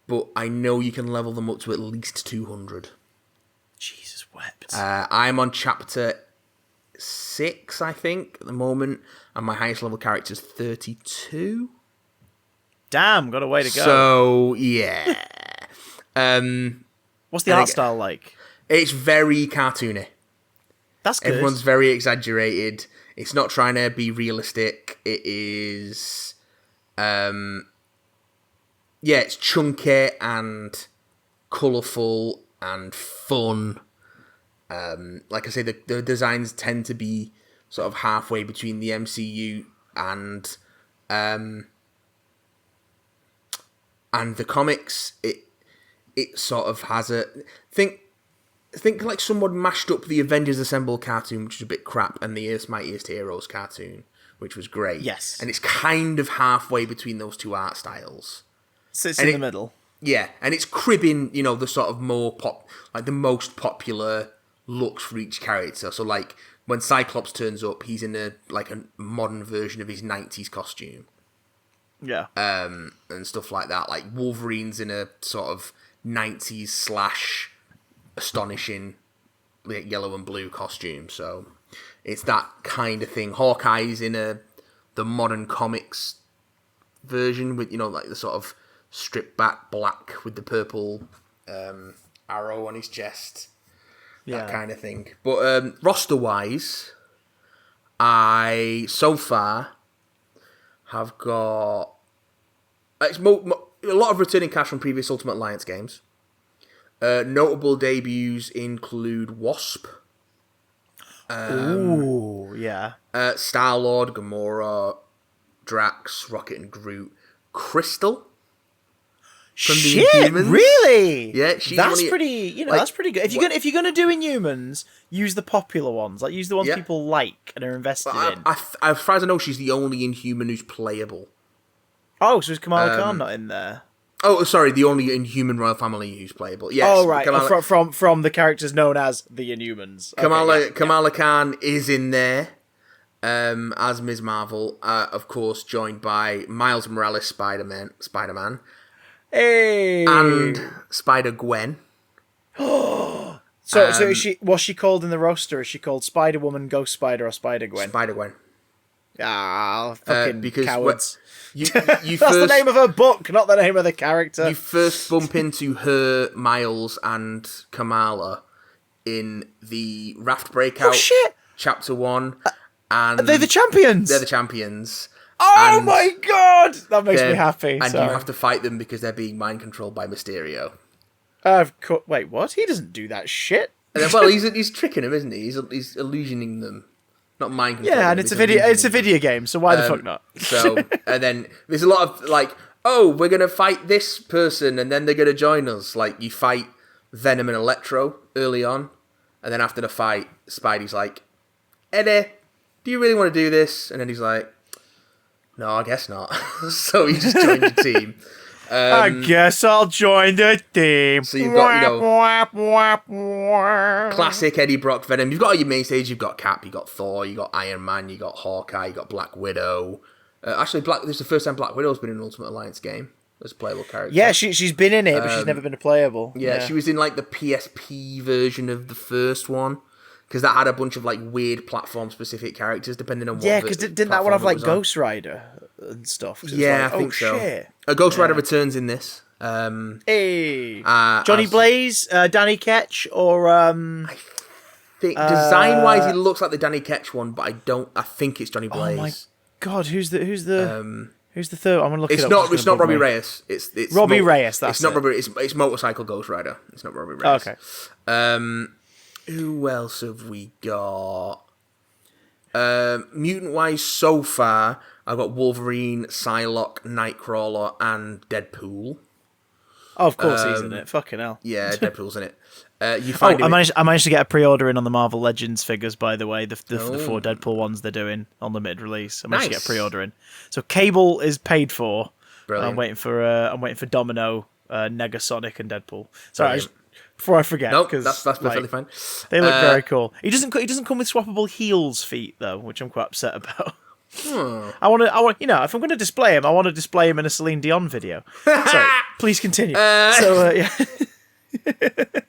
but I know you can level them up to at least 200. Jesus wept. I'm on chapter 6, I think, at the moment, and my highest level character is 32. Damn, got a way to go. So yeah. What's the art style like? It's very cartoony. That's good. Everyone's very exaggerated. It's not trying to be realistic. It is, it's chunky and colourful and fun. Like I say, the designs tend to be sort of halfway between the MCU and the comics. It sort of has a think like someone mashed up the Avengers Assemble cartoon, which was a bit crap, and the Earth's Mightiest Heroes cartoon, which was great. Yes, and it's kind of halfway between those two art styles. So it's in the middle. Yeah, and it's cribbing, the sort of more the most popular looks for each character. So like when Cyclops turns up, he's in a modern version of his 90s costume. Yeah. And stuff like that. Like Wolverine's in a sort of 90s / astonishing yellow and blue costume. So it's that kind of thing. Hawkeye's in the modern comics version with, like the sort of stripped back black with the purple arrow on his chest. That kind of thing. But roster-wise, I, so far, have got a lot of returning cast from previous Ultimate Alliance games. Notable debuts include Wasp. Ooh, yeah. Star-Lord, Gamora, Drax, Rocket and Groot. Crystal. Shit, really? Yeah, that's pretty. That's pretty good. If you're gonna do Inhumans, use the popular ones. Like use the ones people like and are invested in. As far as I know, she's the only Inhuman who's playable. Oh, so is Kamala Khan not in there? Oh, sorry, the only Inhuman royal family who's playable. Yes. Oh, right. From the characters known as the Inhumans. Kamala Khan is in there as Ms. Marvel, of course, joined by Miles Morales, Spider-Man. Hey! And SpiderGwen. So was she called in the roster? Is she called Spider-Woman, Ghost Spider, or SpiderGwen? SpiderGwen. Fucking cowards. You That's first, the name of her book, not the name of the character. You first bump into her, Miles, and Kamala in the Raft Breakout Chapter 1. And they're the champions! They're the champions. Oh my god! That makes me happy. And you have to fight them because they're being mind controlled by Mysterio. Wait, what? He doesn't do that shit. Well, he's tricking them, isn't he? He's illusioning them. Not mind control. Yeah, and it's a video game, so why the fuck not? So, and then there's a lot of like, oh, we're gonna fight this person, and then they're gonna join us. Like you fight Venom and Electro early on, and then after the fight, Spidey's like, Eddie, do you really want to do this? And then he's like, no, I guess not. So he just joined the team. I guess I'll join the team. So you've got, classic Eddie Brock Venom. You've got your main stage. You've got Cap, you've got Thor, you got Iron Man, you got Hawkeye, you got Black Widow. Actually, this is the first time Black Widow's been in an Ultimate Alliance game as a playable character. Yeah, she's been in it, but she's never been a playable. Yeah, she was in like the PSP version of the first one. Because that had a bunch of like weird platform-specific characters, depending on what. Yeah, because didn't that one have like Ghost Rider and stuff? Yeah, I think so. Shit. Ghost Rider returns in this. Hey, Johnny Blaze, Danny Ketch, or I think design-wise, he looks like the Danny Ketch one, but I think it's Johnny Blaze. Oh my god, who's the third? I'm gonna look it up. It's not Robbie Reyes. It's Robbie Reyes. That's it's not Robbie. It's Motorcycle Ghost Rider. It's not Robbie Reyes. Okay. Who else have we got? Mutant-wise, so far, I've got Wolverine, Psylocke, Nightcrawler, and Deadpool. Oh, of course he's in it. Fucking hell. Yeah, Deadpool's in it. I managed to get a pre-order in on the Marvel Legends figures, by the way. The 4 Deadpool ones they're doing on limited release. I managed to get a pre-order in. So Cable is paid for. Brilliant. I'm waiting for Domino, Negasonic, and Deadpool. Sorry. Before I forget, that's perfectly fine. They look very cool. He doesn't come with swappable heels feet though, which I'm quite upset about. I want if I'm going to display him, I want to display him in a Celine Dion video. Sorry, please continue. Yeah. The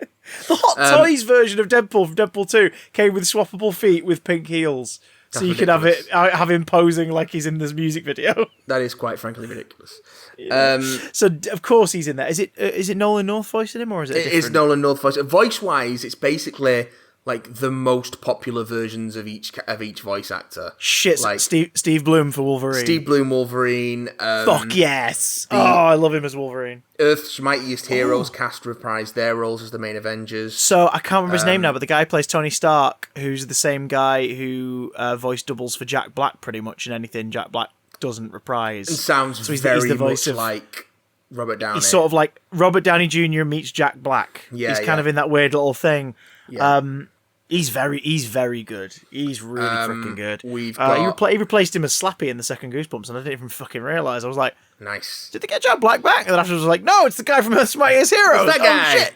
Hot Toys version of Deadpool from Deadpool 2 came with swappable feet with pink heels. So you could have him posing like he's in this music video. That is quite frankly ridiculous. Yeah. So of course he's in there. Is it Nolan North voicing him, or is it? It is Nolan North voicing. Voice wise, it's basically like the most popular versions of each voice actor. Shit, like Steve Bloom for Wolverine. Steve Bloom Wolverine. Fuck yes! I love him as Wolverine. Earth's Mightiest Heroes cast reprised their roles as the main Avengers. So I can't remember his name now, but the guy who plays Tony Stark, who's the same guy who voice doubles for Jack Black pretty much in anything Jack Black doesn't reprise. It sounds very much like Robert Downey. He's sort of like Robert Downey Jr. meets Jack Black. Yeah, he's kind of in that weird little thing. Yeah. He's very good. He's really freaking good. He replaced him as Slappy in the second Goosebumps, and I didn't even fucking realise. I was like, nice. Did they get Jack Black back? And then afterwards I was like, no, it's the guy from Earth's Mightiest Heroes. It's that guy. Shit.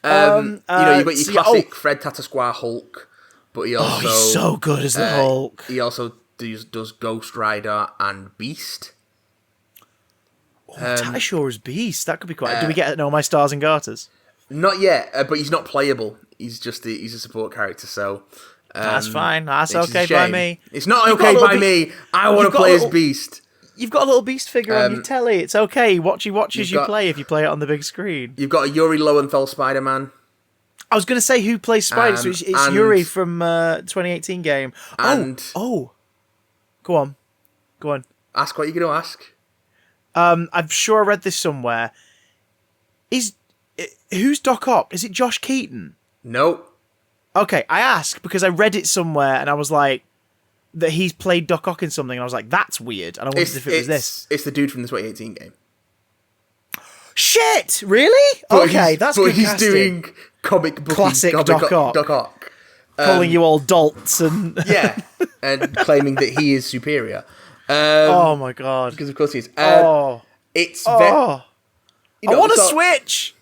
You've got your classic Fred Tatasciore Hulk, but he also he's so good as the Hulk. He also does Ghost Rider and Beast. Tatasciore is Beast. That could be quite. Do we get No My Stars and Garters? Not yet, but he's not playable. He's a support character, so that's fine. That's okay by me. It's not okay by me. I want to play as Beast. You've got a little Beast figure on your telly. It's okay. He watches you play if you play it on the big screen. You've got a Yuri Lowenthal Spider-Man. I was going to say who plays Spider. So it's Yuri from 2018 game. Go on. Ask what you're going to ask. I'm sure I read this somewhere. Who's Doc Ock? Is it Josh Keaton? Nope. Okay, I asked because I read it somewhere and I was like, that he's played Doc Ock in something, and I was like, that's weird. And I wondered if it was this. It's the dude from the 2018 game. Shit! Really? Okay, that's good casting. But he's doing comic book classic Doc Ock. Calling you all dolts and... yeah, and claiming that he is superior. Oh my god. Because of course he is. I want to switch.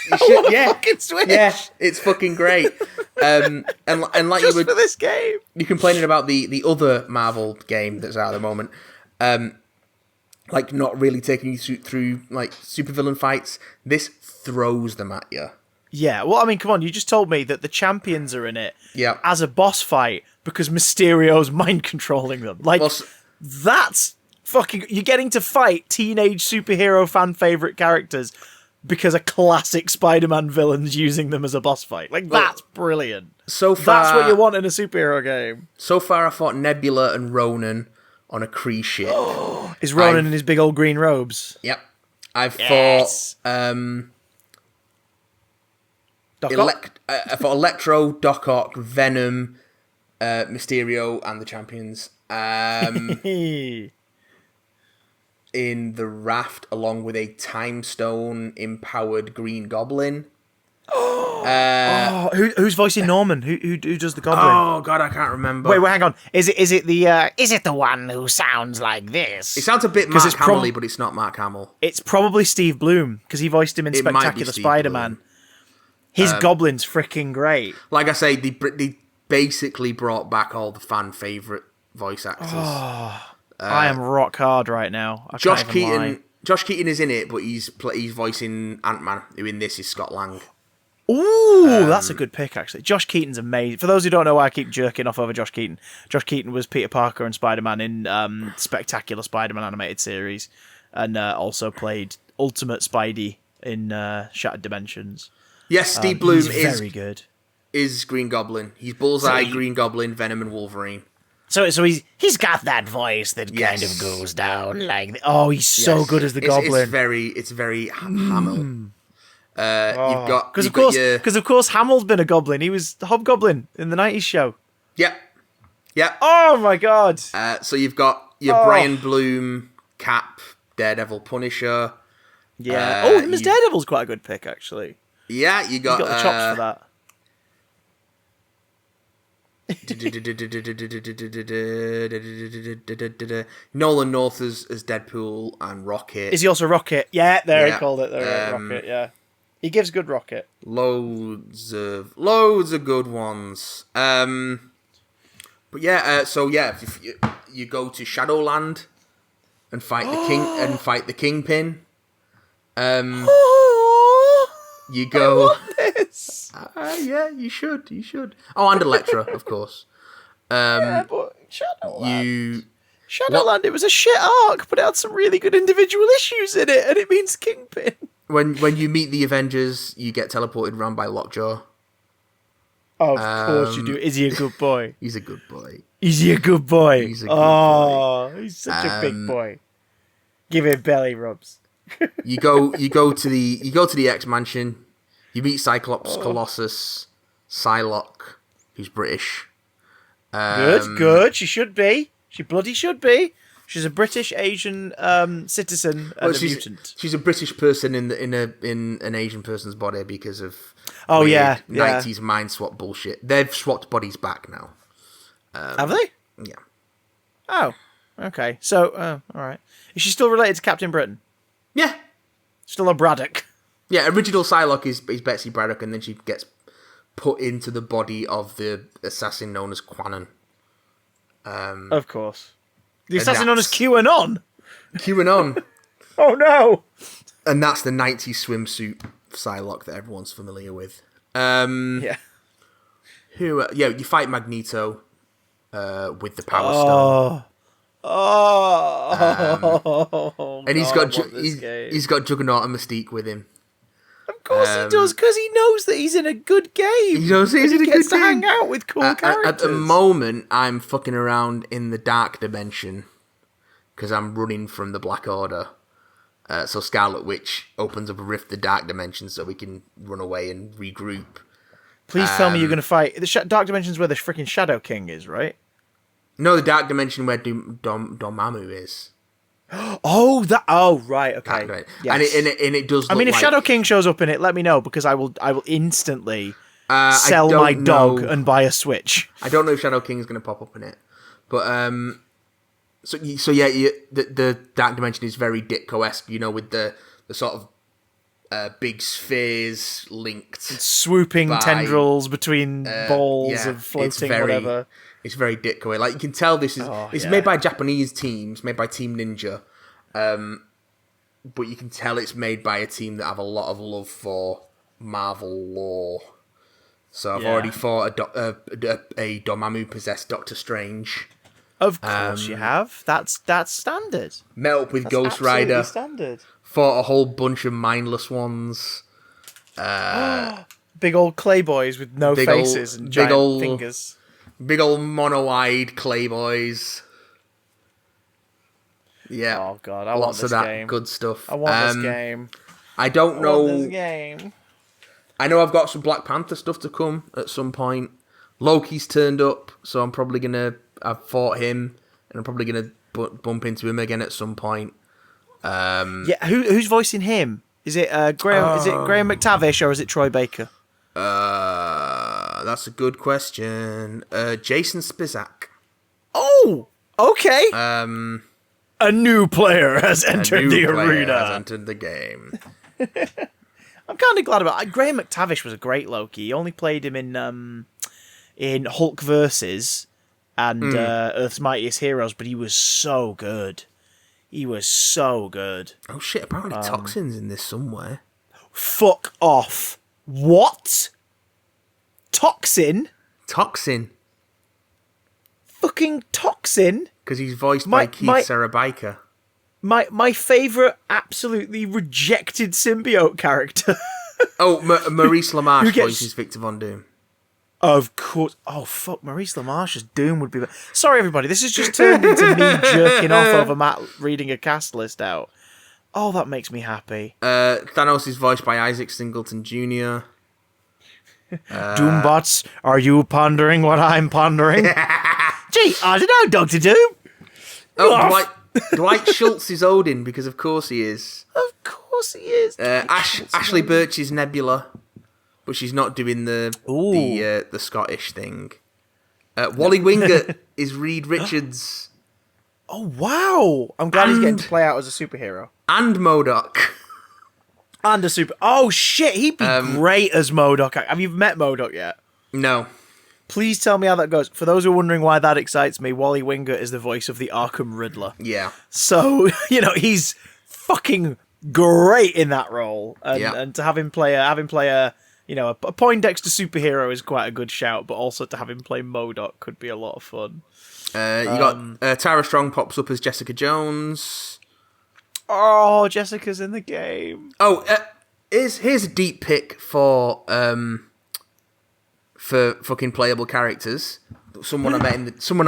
You should, I fucking switch. Yeah, it's fucking great. And like just for this game, you're complaining about the other Marvel game that's out at the moment, like not really taking you through like supervillain fights. This throws them at you. Yeah, well, I mean, come on, you just told me that the champions are in it. Yeah. As a boss fight, because Mysterio's mind controlling them. Like, that's fucking... You're getting to fight teenage superhero fan favorite characters because a classic Spider-Man villain's using them as a boss fight. Like, that's brilliant. So far, that's what you want in a superhero game. So far, I fought Nebula and Ronan on a Kree ship. Is Ronan in his big old green robes? Yep. I've fought I fought Electro, Doc Ock, Venom, Mysterio, and the champions. In the raft, along with a Time Stone empowered Green Goblin. Who's voicing Norman? Who does the Goblin? Oh God, I can't remember. Wait, hang on. Is it the one who sounds like this? It sounds a bit Mark Hamill-y, but it's not Mark Hamill. It's probably Steve Bloom because he voiced him in Spectacular Spider-Man. His Goblin's freaking great. Like I say, they basically brought back all the fan favorite voice actors. I am rock hard right now. Josh Keaton is in it, but he's voicing Ant-Man, who in this is Scott Lang. Ooh, that's a good pick, actually. Josh Keaton's amazing. For those who don't know why I keep jerking off over Josh Keaton was Peter Parker and Spider-Man in Spectacular Spider-Man animated series, and also played Ultimate Spidey in Shattered Dimensions. Yes, Steve Bloom is very good. Is Green Goblin. He's Bullseye, Green Goblin, Venom, and Wolverine. So he's got that voice that kind of goes down like... he's so good as the Goblin. It's very Hamill. You've got... Because of course Hamill's been a Goblin. He was the Hobgoblin in the 90s show. Yep. Oh my God. So you've got your Brian Bloom, Cap, Daredevil, Punisher. Yeah. Miss Daredevil's quite a good pick, actually. Yeah, He's got the chops for that. Nolan North as Deadpool and Rocket. Is he also Rocket? Yeah, he called it. Rocket, yeah. He gives good Rocket. Loads of good ones. But yeah, if you go to Shadowland and fight the Kingpin. You go. I want this. Yeah, you should. Oh, and Elektra, of course. But Shadowland, it was a shit arc, but it had some really good individual issues in it, and it means Kingpin. When you meet the Avengers, you get teleported around by Lockjaw. Of course you do. Is he a good boy? He's a good boy. Is he a good boy? He's a good boy. He's such a big boy. Give him belly rubs. You go to the X Mansion. You meet Cyclops, Colossus, Psylocke, who's British. Good. She should be. She bloody should be. She's a British Asian citizen and a mutant. She's a British person in an Asian person's body because of 90s mind swap bullshit. They've swapped bodies back now. Have they? Yeah. Oh, okay. So, all right. Is she still related to Captain Britain? Yeah. Still a Braddock. Yeah, original Psylocke is Betsy Braddock, and then she gets put into the body of the assassin known as Quanon. Of course. The assassin known as QAnon? QAnon. Oh, no! And that's the 90s swimsuit Psylocke that everyone's familiar with. Yeah. You fight Magneto with the Power Stone. And he's got Juggernaut and Mystique with him. Of course he does, because he knows that he's in a good game. He knows he's in a good game. He gets to hang out with cool characters. At the moment, I'm fucking around in the Dark Dimension because I'm running from the Black Order. So Scarlet Witch opens up a rift the Dark Dimension so we can run away and regroup. Please tell me you're going to fight... The Dark Dimension's where the freaking Shadow King is, right? No, the Dark Dimension where Dormammu is. Right, okay. Right. Yes. And it does. I mean, if like, Shadow King shows up in it, let me know because I will instantly sell my dog and buy a Switch. I don't know if Shadow King is going to pop up in it, but the Dark Dimension is very Ditko-esque, with the sort of big spheres linked, swooping tendrils between balls of floating whatever. It's very Ditko. Like you can tell, this is made by Japanese teams, made by Team Ninja, but you can tell it's made by a team that have a lot of love for Marvel lore. So I've already fought a Dormammu possessed Doctor Strange. Of course you have. That's standard. Met up with Ghost Rider. Standard. Fought a whole bunch of mindless ones. Big old clay boys with no faces and giant fingers. Big old mono-eyed clay boys. Yeah. Oh god, I want this game. Good stuff. I want this game. I don't know. Want this game. I know I've got some Black Panther stuff to come at some point. Loki's turned up, so I'm probably I've fought him, and I'm probably gonna bump into him again at some point. Who's voicing him? Is it Graham? Is it Graham McTavish or is it Troy Baker? That's a good question. Jason Spizak. Oh, okay. A new player has entered the arena. Has entered the game. I'm kind of glad about it. Graham McTavish was a great Loki. He only played him in Hulk Versus and Earth's Mightiest Heroes, but he was so good. He was so good. Oh shit, apparently Toxin's in this somewhere. Fuck off. What? Toxin? Toxin. Fucking Toxin? Because he's voiced by Keith Sarabica. My favourite absolutely rejected symbiote character. Maurice LaMarche voices Victor Von Doom. Of course. Oh, fuck. Maurice LaMarche's Doom would be... Sorry, everybody. This has just turned into me jerking off over Matt reading a cast list out. Oh, that makes me happy. Thanos is voiced by Isaac Singleton Jr. Doombots, are you pondering what I'm pondering? Gee, I don't know, Dr. Doom. Dwight Schultz is Odin, because of course he is. Of course he is. Ashley Birch is Nebula, but she's not doing the Scottish thing. Wally Wingert is Reed Richards. Oh, wow. I'm glad he's getting to play out as a superhero. And MODOK. Oh, shit. He'd be great as MODOK. Have you met MODOK yet? No. Please tell me how that goes. For those who are wondering why that excites me, Wally Wingert is the voice of the Arkham Riddler. Yeah. So, he's fucking great in that role. And to have him play a Poindexter superhero is quite a good shout, but also to have him play MODOK could be a lot of fun. You got Tara Strong pops up as Jessica Jones. Oh, Jessica's in the game. Oh, here's a deep pick for fucking playable characters. Someone I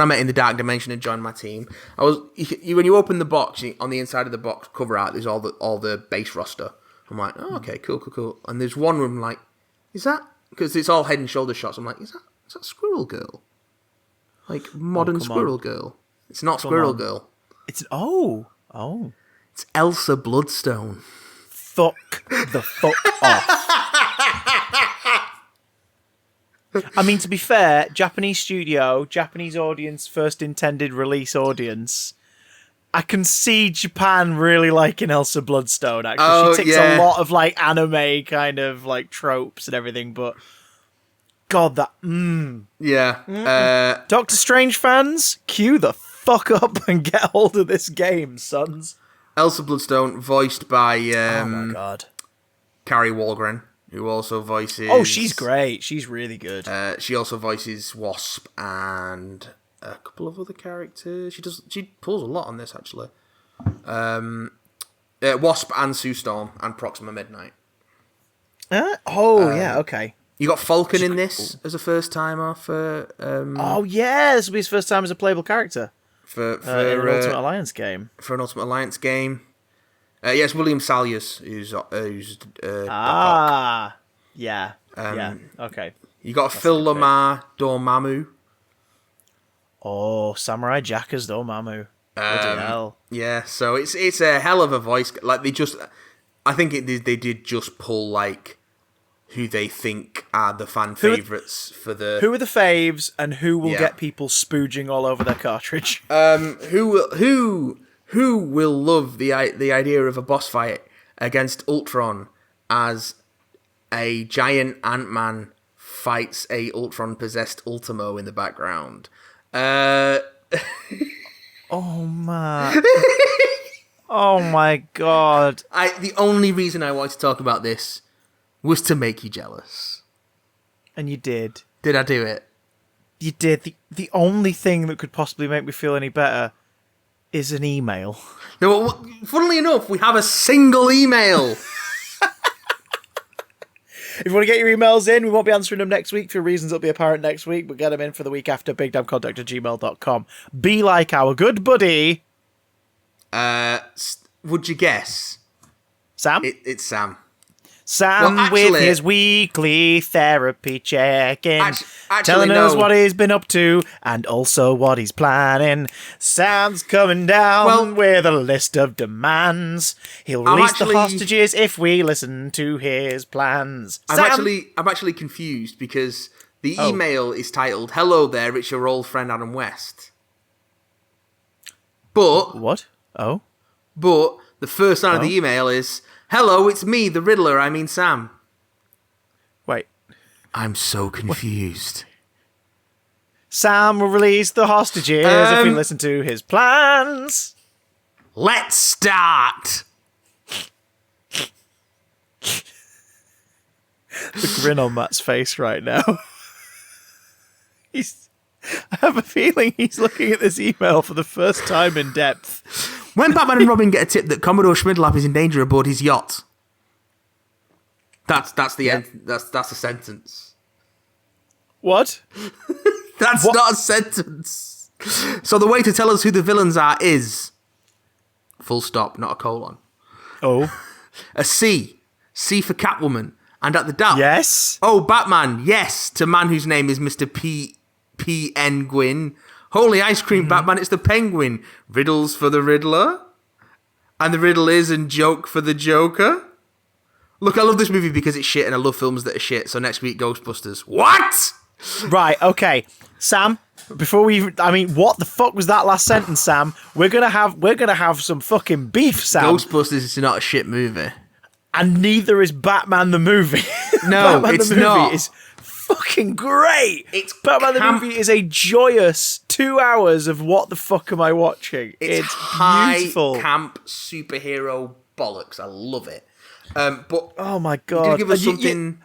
met in the Dark Dimension and joined my team. When you open the box, on the inside of the box cover art, there's all the base roster. I'm like, oh, okay, cool. And there's one room like, is that, because it's all head and shoulder shots. I'm like, is that Squirrel Girl? Like modern Squirrel Girl. It's not Squirrel Girl. It's It's Elsa Bloodstone. Fuck the fuck off. I mean, to be fair, Japanese studio, Japanese audience, first intended release audience. I can see Japan really liking Elsa Bloodstone, actually. She ticks a lot of, anime kind of, tropes and everything, but... God, that... Yeah. Doctor Strange fans, queue the fuck up and get hold of this game, sons. Elsa Bloodstone, voiced by... oh, my God. Carrie Walgren, who also voices... Oh, she's great. She's really good. She also voices Wasp and a couple of other characters. She pulls a lot on this, actually. Wasp and Sue Storm and Proxima Midnight. Yeah, okay. You got Falcon in this as a first timer for. Oh yeah, this will be his first time as a playable character for an Ultimate Alliance game. For an Ultimate Alliance game, yes, William Salyers, who's yeah, okay. You got Phil Lamar Dormammu. Oh, Samurai Jack as Dormammu. Bloody hell. Yeah, so it's a hell of a voice. I think they did just pull who they think are the fan favourites for the... Who are the faves and who will get people spooging all over their cartridge? Who will love the idea of a boss fight against Ultron as a giant Ant-Man fights a Ultron-possessed Ultimo in the background? Oh, man. Oh, my God. The only reason I wanted to talk about this was to make you jealous. And you did. Did I do it? You did. The only thing that could possibly make me feel any better is an email. No, funnily enough, we have a single email. If you want to get your emails in, we won't be answering them next week for reasons that'll be apparent next week, but get them in for the week after, bigdamcontact@gmail.com. Be like our good buddy... would you guess? Sam? It's Sam. Sam with his weekly therapy check-in, telling us what he's been up to and also what he's planning. Sam's coming down with a list of demands. He'll release the hostages if we listen to his plans. I'm actually confused because the email is titled, "Hello there, it's your old friend Adam West." But... What? Oh? But the first line of the email is... "Hello, it's me, the Riddler, I mean Sam." Wait. I'm so confused. Sam will release the hostages if we listen to his plans. Let's start! The grin on Matt's face right now. I have a feeling he's looking at this email for the first time in depth. When Batman and Robin get a tip that Commodore Schmidlap is in danger aboard his yacht. That's the end. That's a sentence. What? That's not a sentence. So the way to tell us who the villains are is... full stop, not a colon. Oh. A C. C for Catwoman. And at the dot... Yes. Oh, Batman. Yes. To man whose name is Mr. P.N. Gwyn. Holy ice cream, Batman, it's the Penguin. Riddles for the Riddler. And the riddle is and joke for the Joker. Look, I love this movie because it's shit and I love films that are shit. So next week, Ghostbusters. What? Right, okay. Sam, before we even... I mean, what the fuck was that last sentence, Sam? We're gonna have some fucking beef, Sam. Ghostbusters is not a shit movie. And neither is Batman the movie. No, Batman it's the movie not. Is fucking great. It's Batman the movie is a joyous 2 hours of what the fuck am I watching? It's beautiful. High camp superhero bollocks. I love it. But oh my god! Give us something.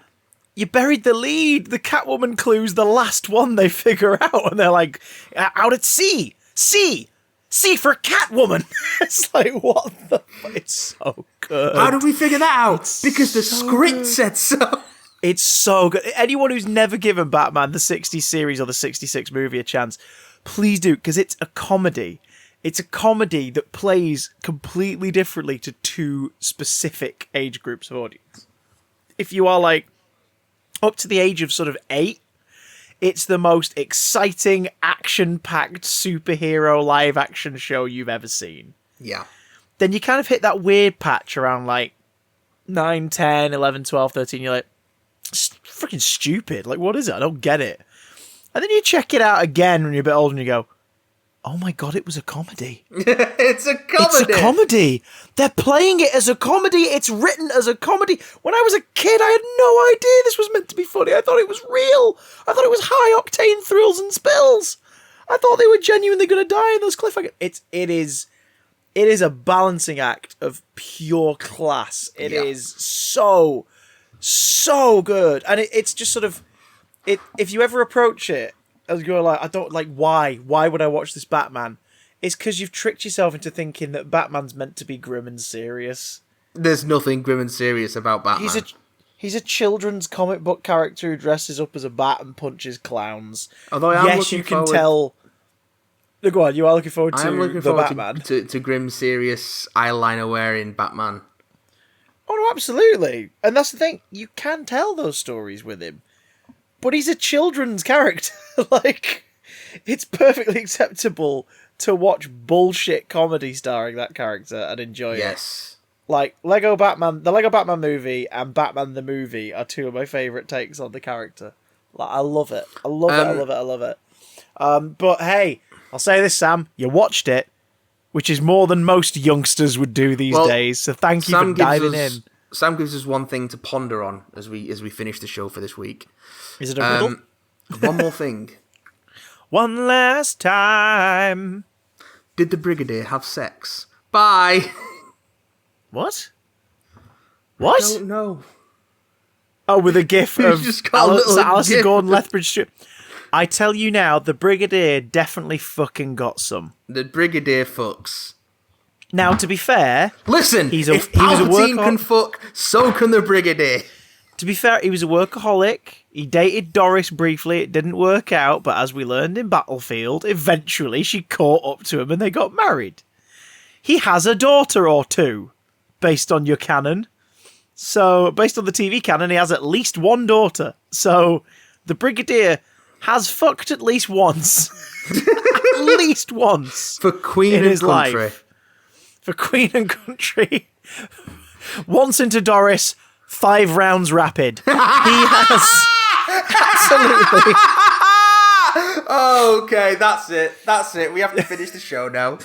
You buried the lead. The Catwoman clue's the last one they figure out, and they're like, "Out at sea, C for Catwoman." It's like, what the? It's so good. How did we figure that out? Because the script said so. It's so good. Anyone who's never given Batman the 60 series or the 66 movie a chance, please do, because it's a comedy. It's a comedy that plays completely differently to two specific age groups of audience. If you are like up to the age of sort of 8, it's the most exciting, action-packed superhero live-action show you've ever seen. Yeah. Then you kind of hit that weird patch around like 9, 10, 11, 12, 13. You're like, it's freaking stupid. Like, what is it? I don't get it. And then you check it out again when you're a bit older and you go, oh my god, it was a comedy. It's a comedy. It's a comedy. They're playing it as a comedy. It's written as a comedy. When I was a kid, I had no idea this was meant to be funny. I thought it was real. I thought it was high-octane thrills and spills. I thought they were genuinely going to die in those cliffhangers. It is a balancing act of pure class. It is so good. And it's just sort of... if you ever approach it as you're like, I don't like, why would I watch this Batman? It's because you've tricked yourself into thinking that Batman's meant to be grim and serious. There's nothing grim and serious about Batman. He's a children's comic book character who dresses up as a bat and punches clowns. Although I am looking forward... tell. Go on, you are looking forward to Batman. To grim, serious eyeliner wearing Batman. Oh no, absolutely. And that's the thing, you can tell those stories with him. But he's a children's character. Like, it's perfectly acceptable to watch bullshit comedy starring that character and enjoy it. Yes. Like, the Lego Batman movie and Batman the movie are two of my favourite takes on the character. Like, I love it. I love it. But hey, I'll say this, Sam, you watched it, which is more than most youngsters would do these days, so thank you for diving in. Sam gives us one thing to ponder on as we finish the show for this week. Is it a riddle? One more thing. One last time. Did the Brigadier have sex? Bye. What? What? I don't know. Oh, with a gif of just got a little Alistair gif. Gordon Lethbridge Stewart. I tell you now, the Brigadier definitely fucking got some. The Brigadier fucks. Now, to be fair... Listen, if Palpatine can fuck, so can the Brigadier. To be fair, he was a workaholic. He dated Doris briefly. It didn't work out, but as we learned in Battlefield, eventually she caught up to him and they got married. He has a daughter or two, based on your canon. So, based on the TV canon, he has at least one daughter. So, the Brigadier has fucked at least once. At least once. For Queen in and his Country. Life. For Queen and Country. Once into Doris, 5 rounds rapid. He has... Absolutely. Okay, that's it. We have to finish the show now.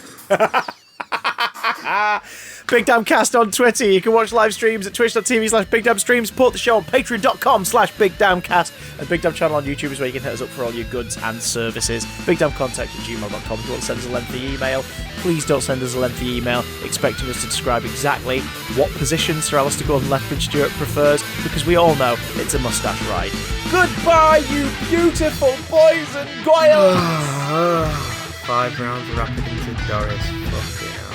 Big Damn Cast on Twitter. You can watch live streams at twitch.tv/BigDamnStream. Support the show on patreon.com/BigDamnCast. And Big Damn channel on YouTube is where you can hit us up for all your goods and services. BigDamnContact@gmail.com if you want to send us a lengthy email. Please don't send us a lengthy email expecting us to describe exactly what position Sir Alistair Gordon Lethbridge Stewart prefers, because we all know it's a mustache ride. Goodbye, you beautiful boys and girls! 5 rounds rapid into Doris. Fucking hell.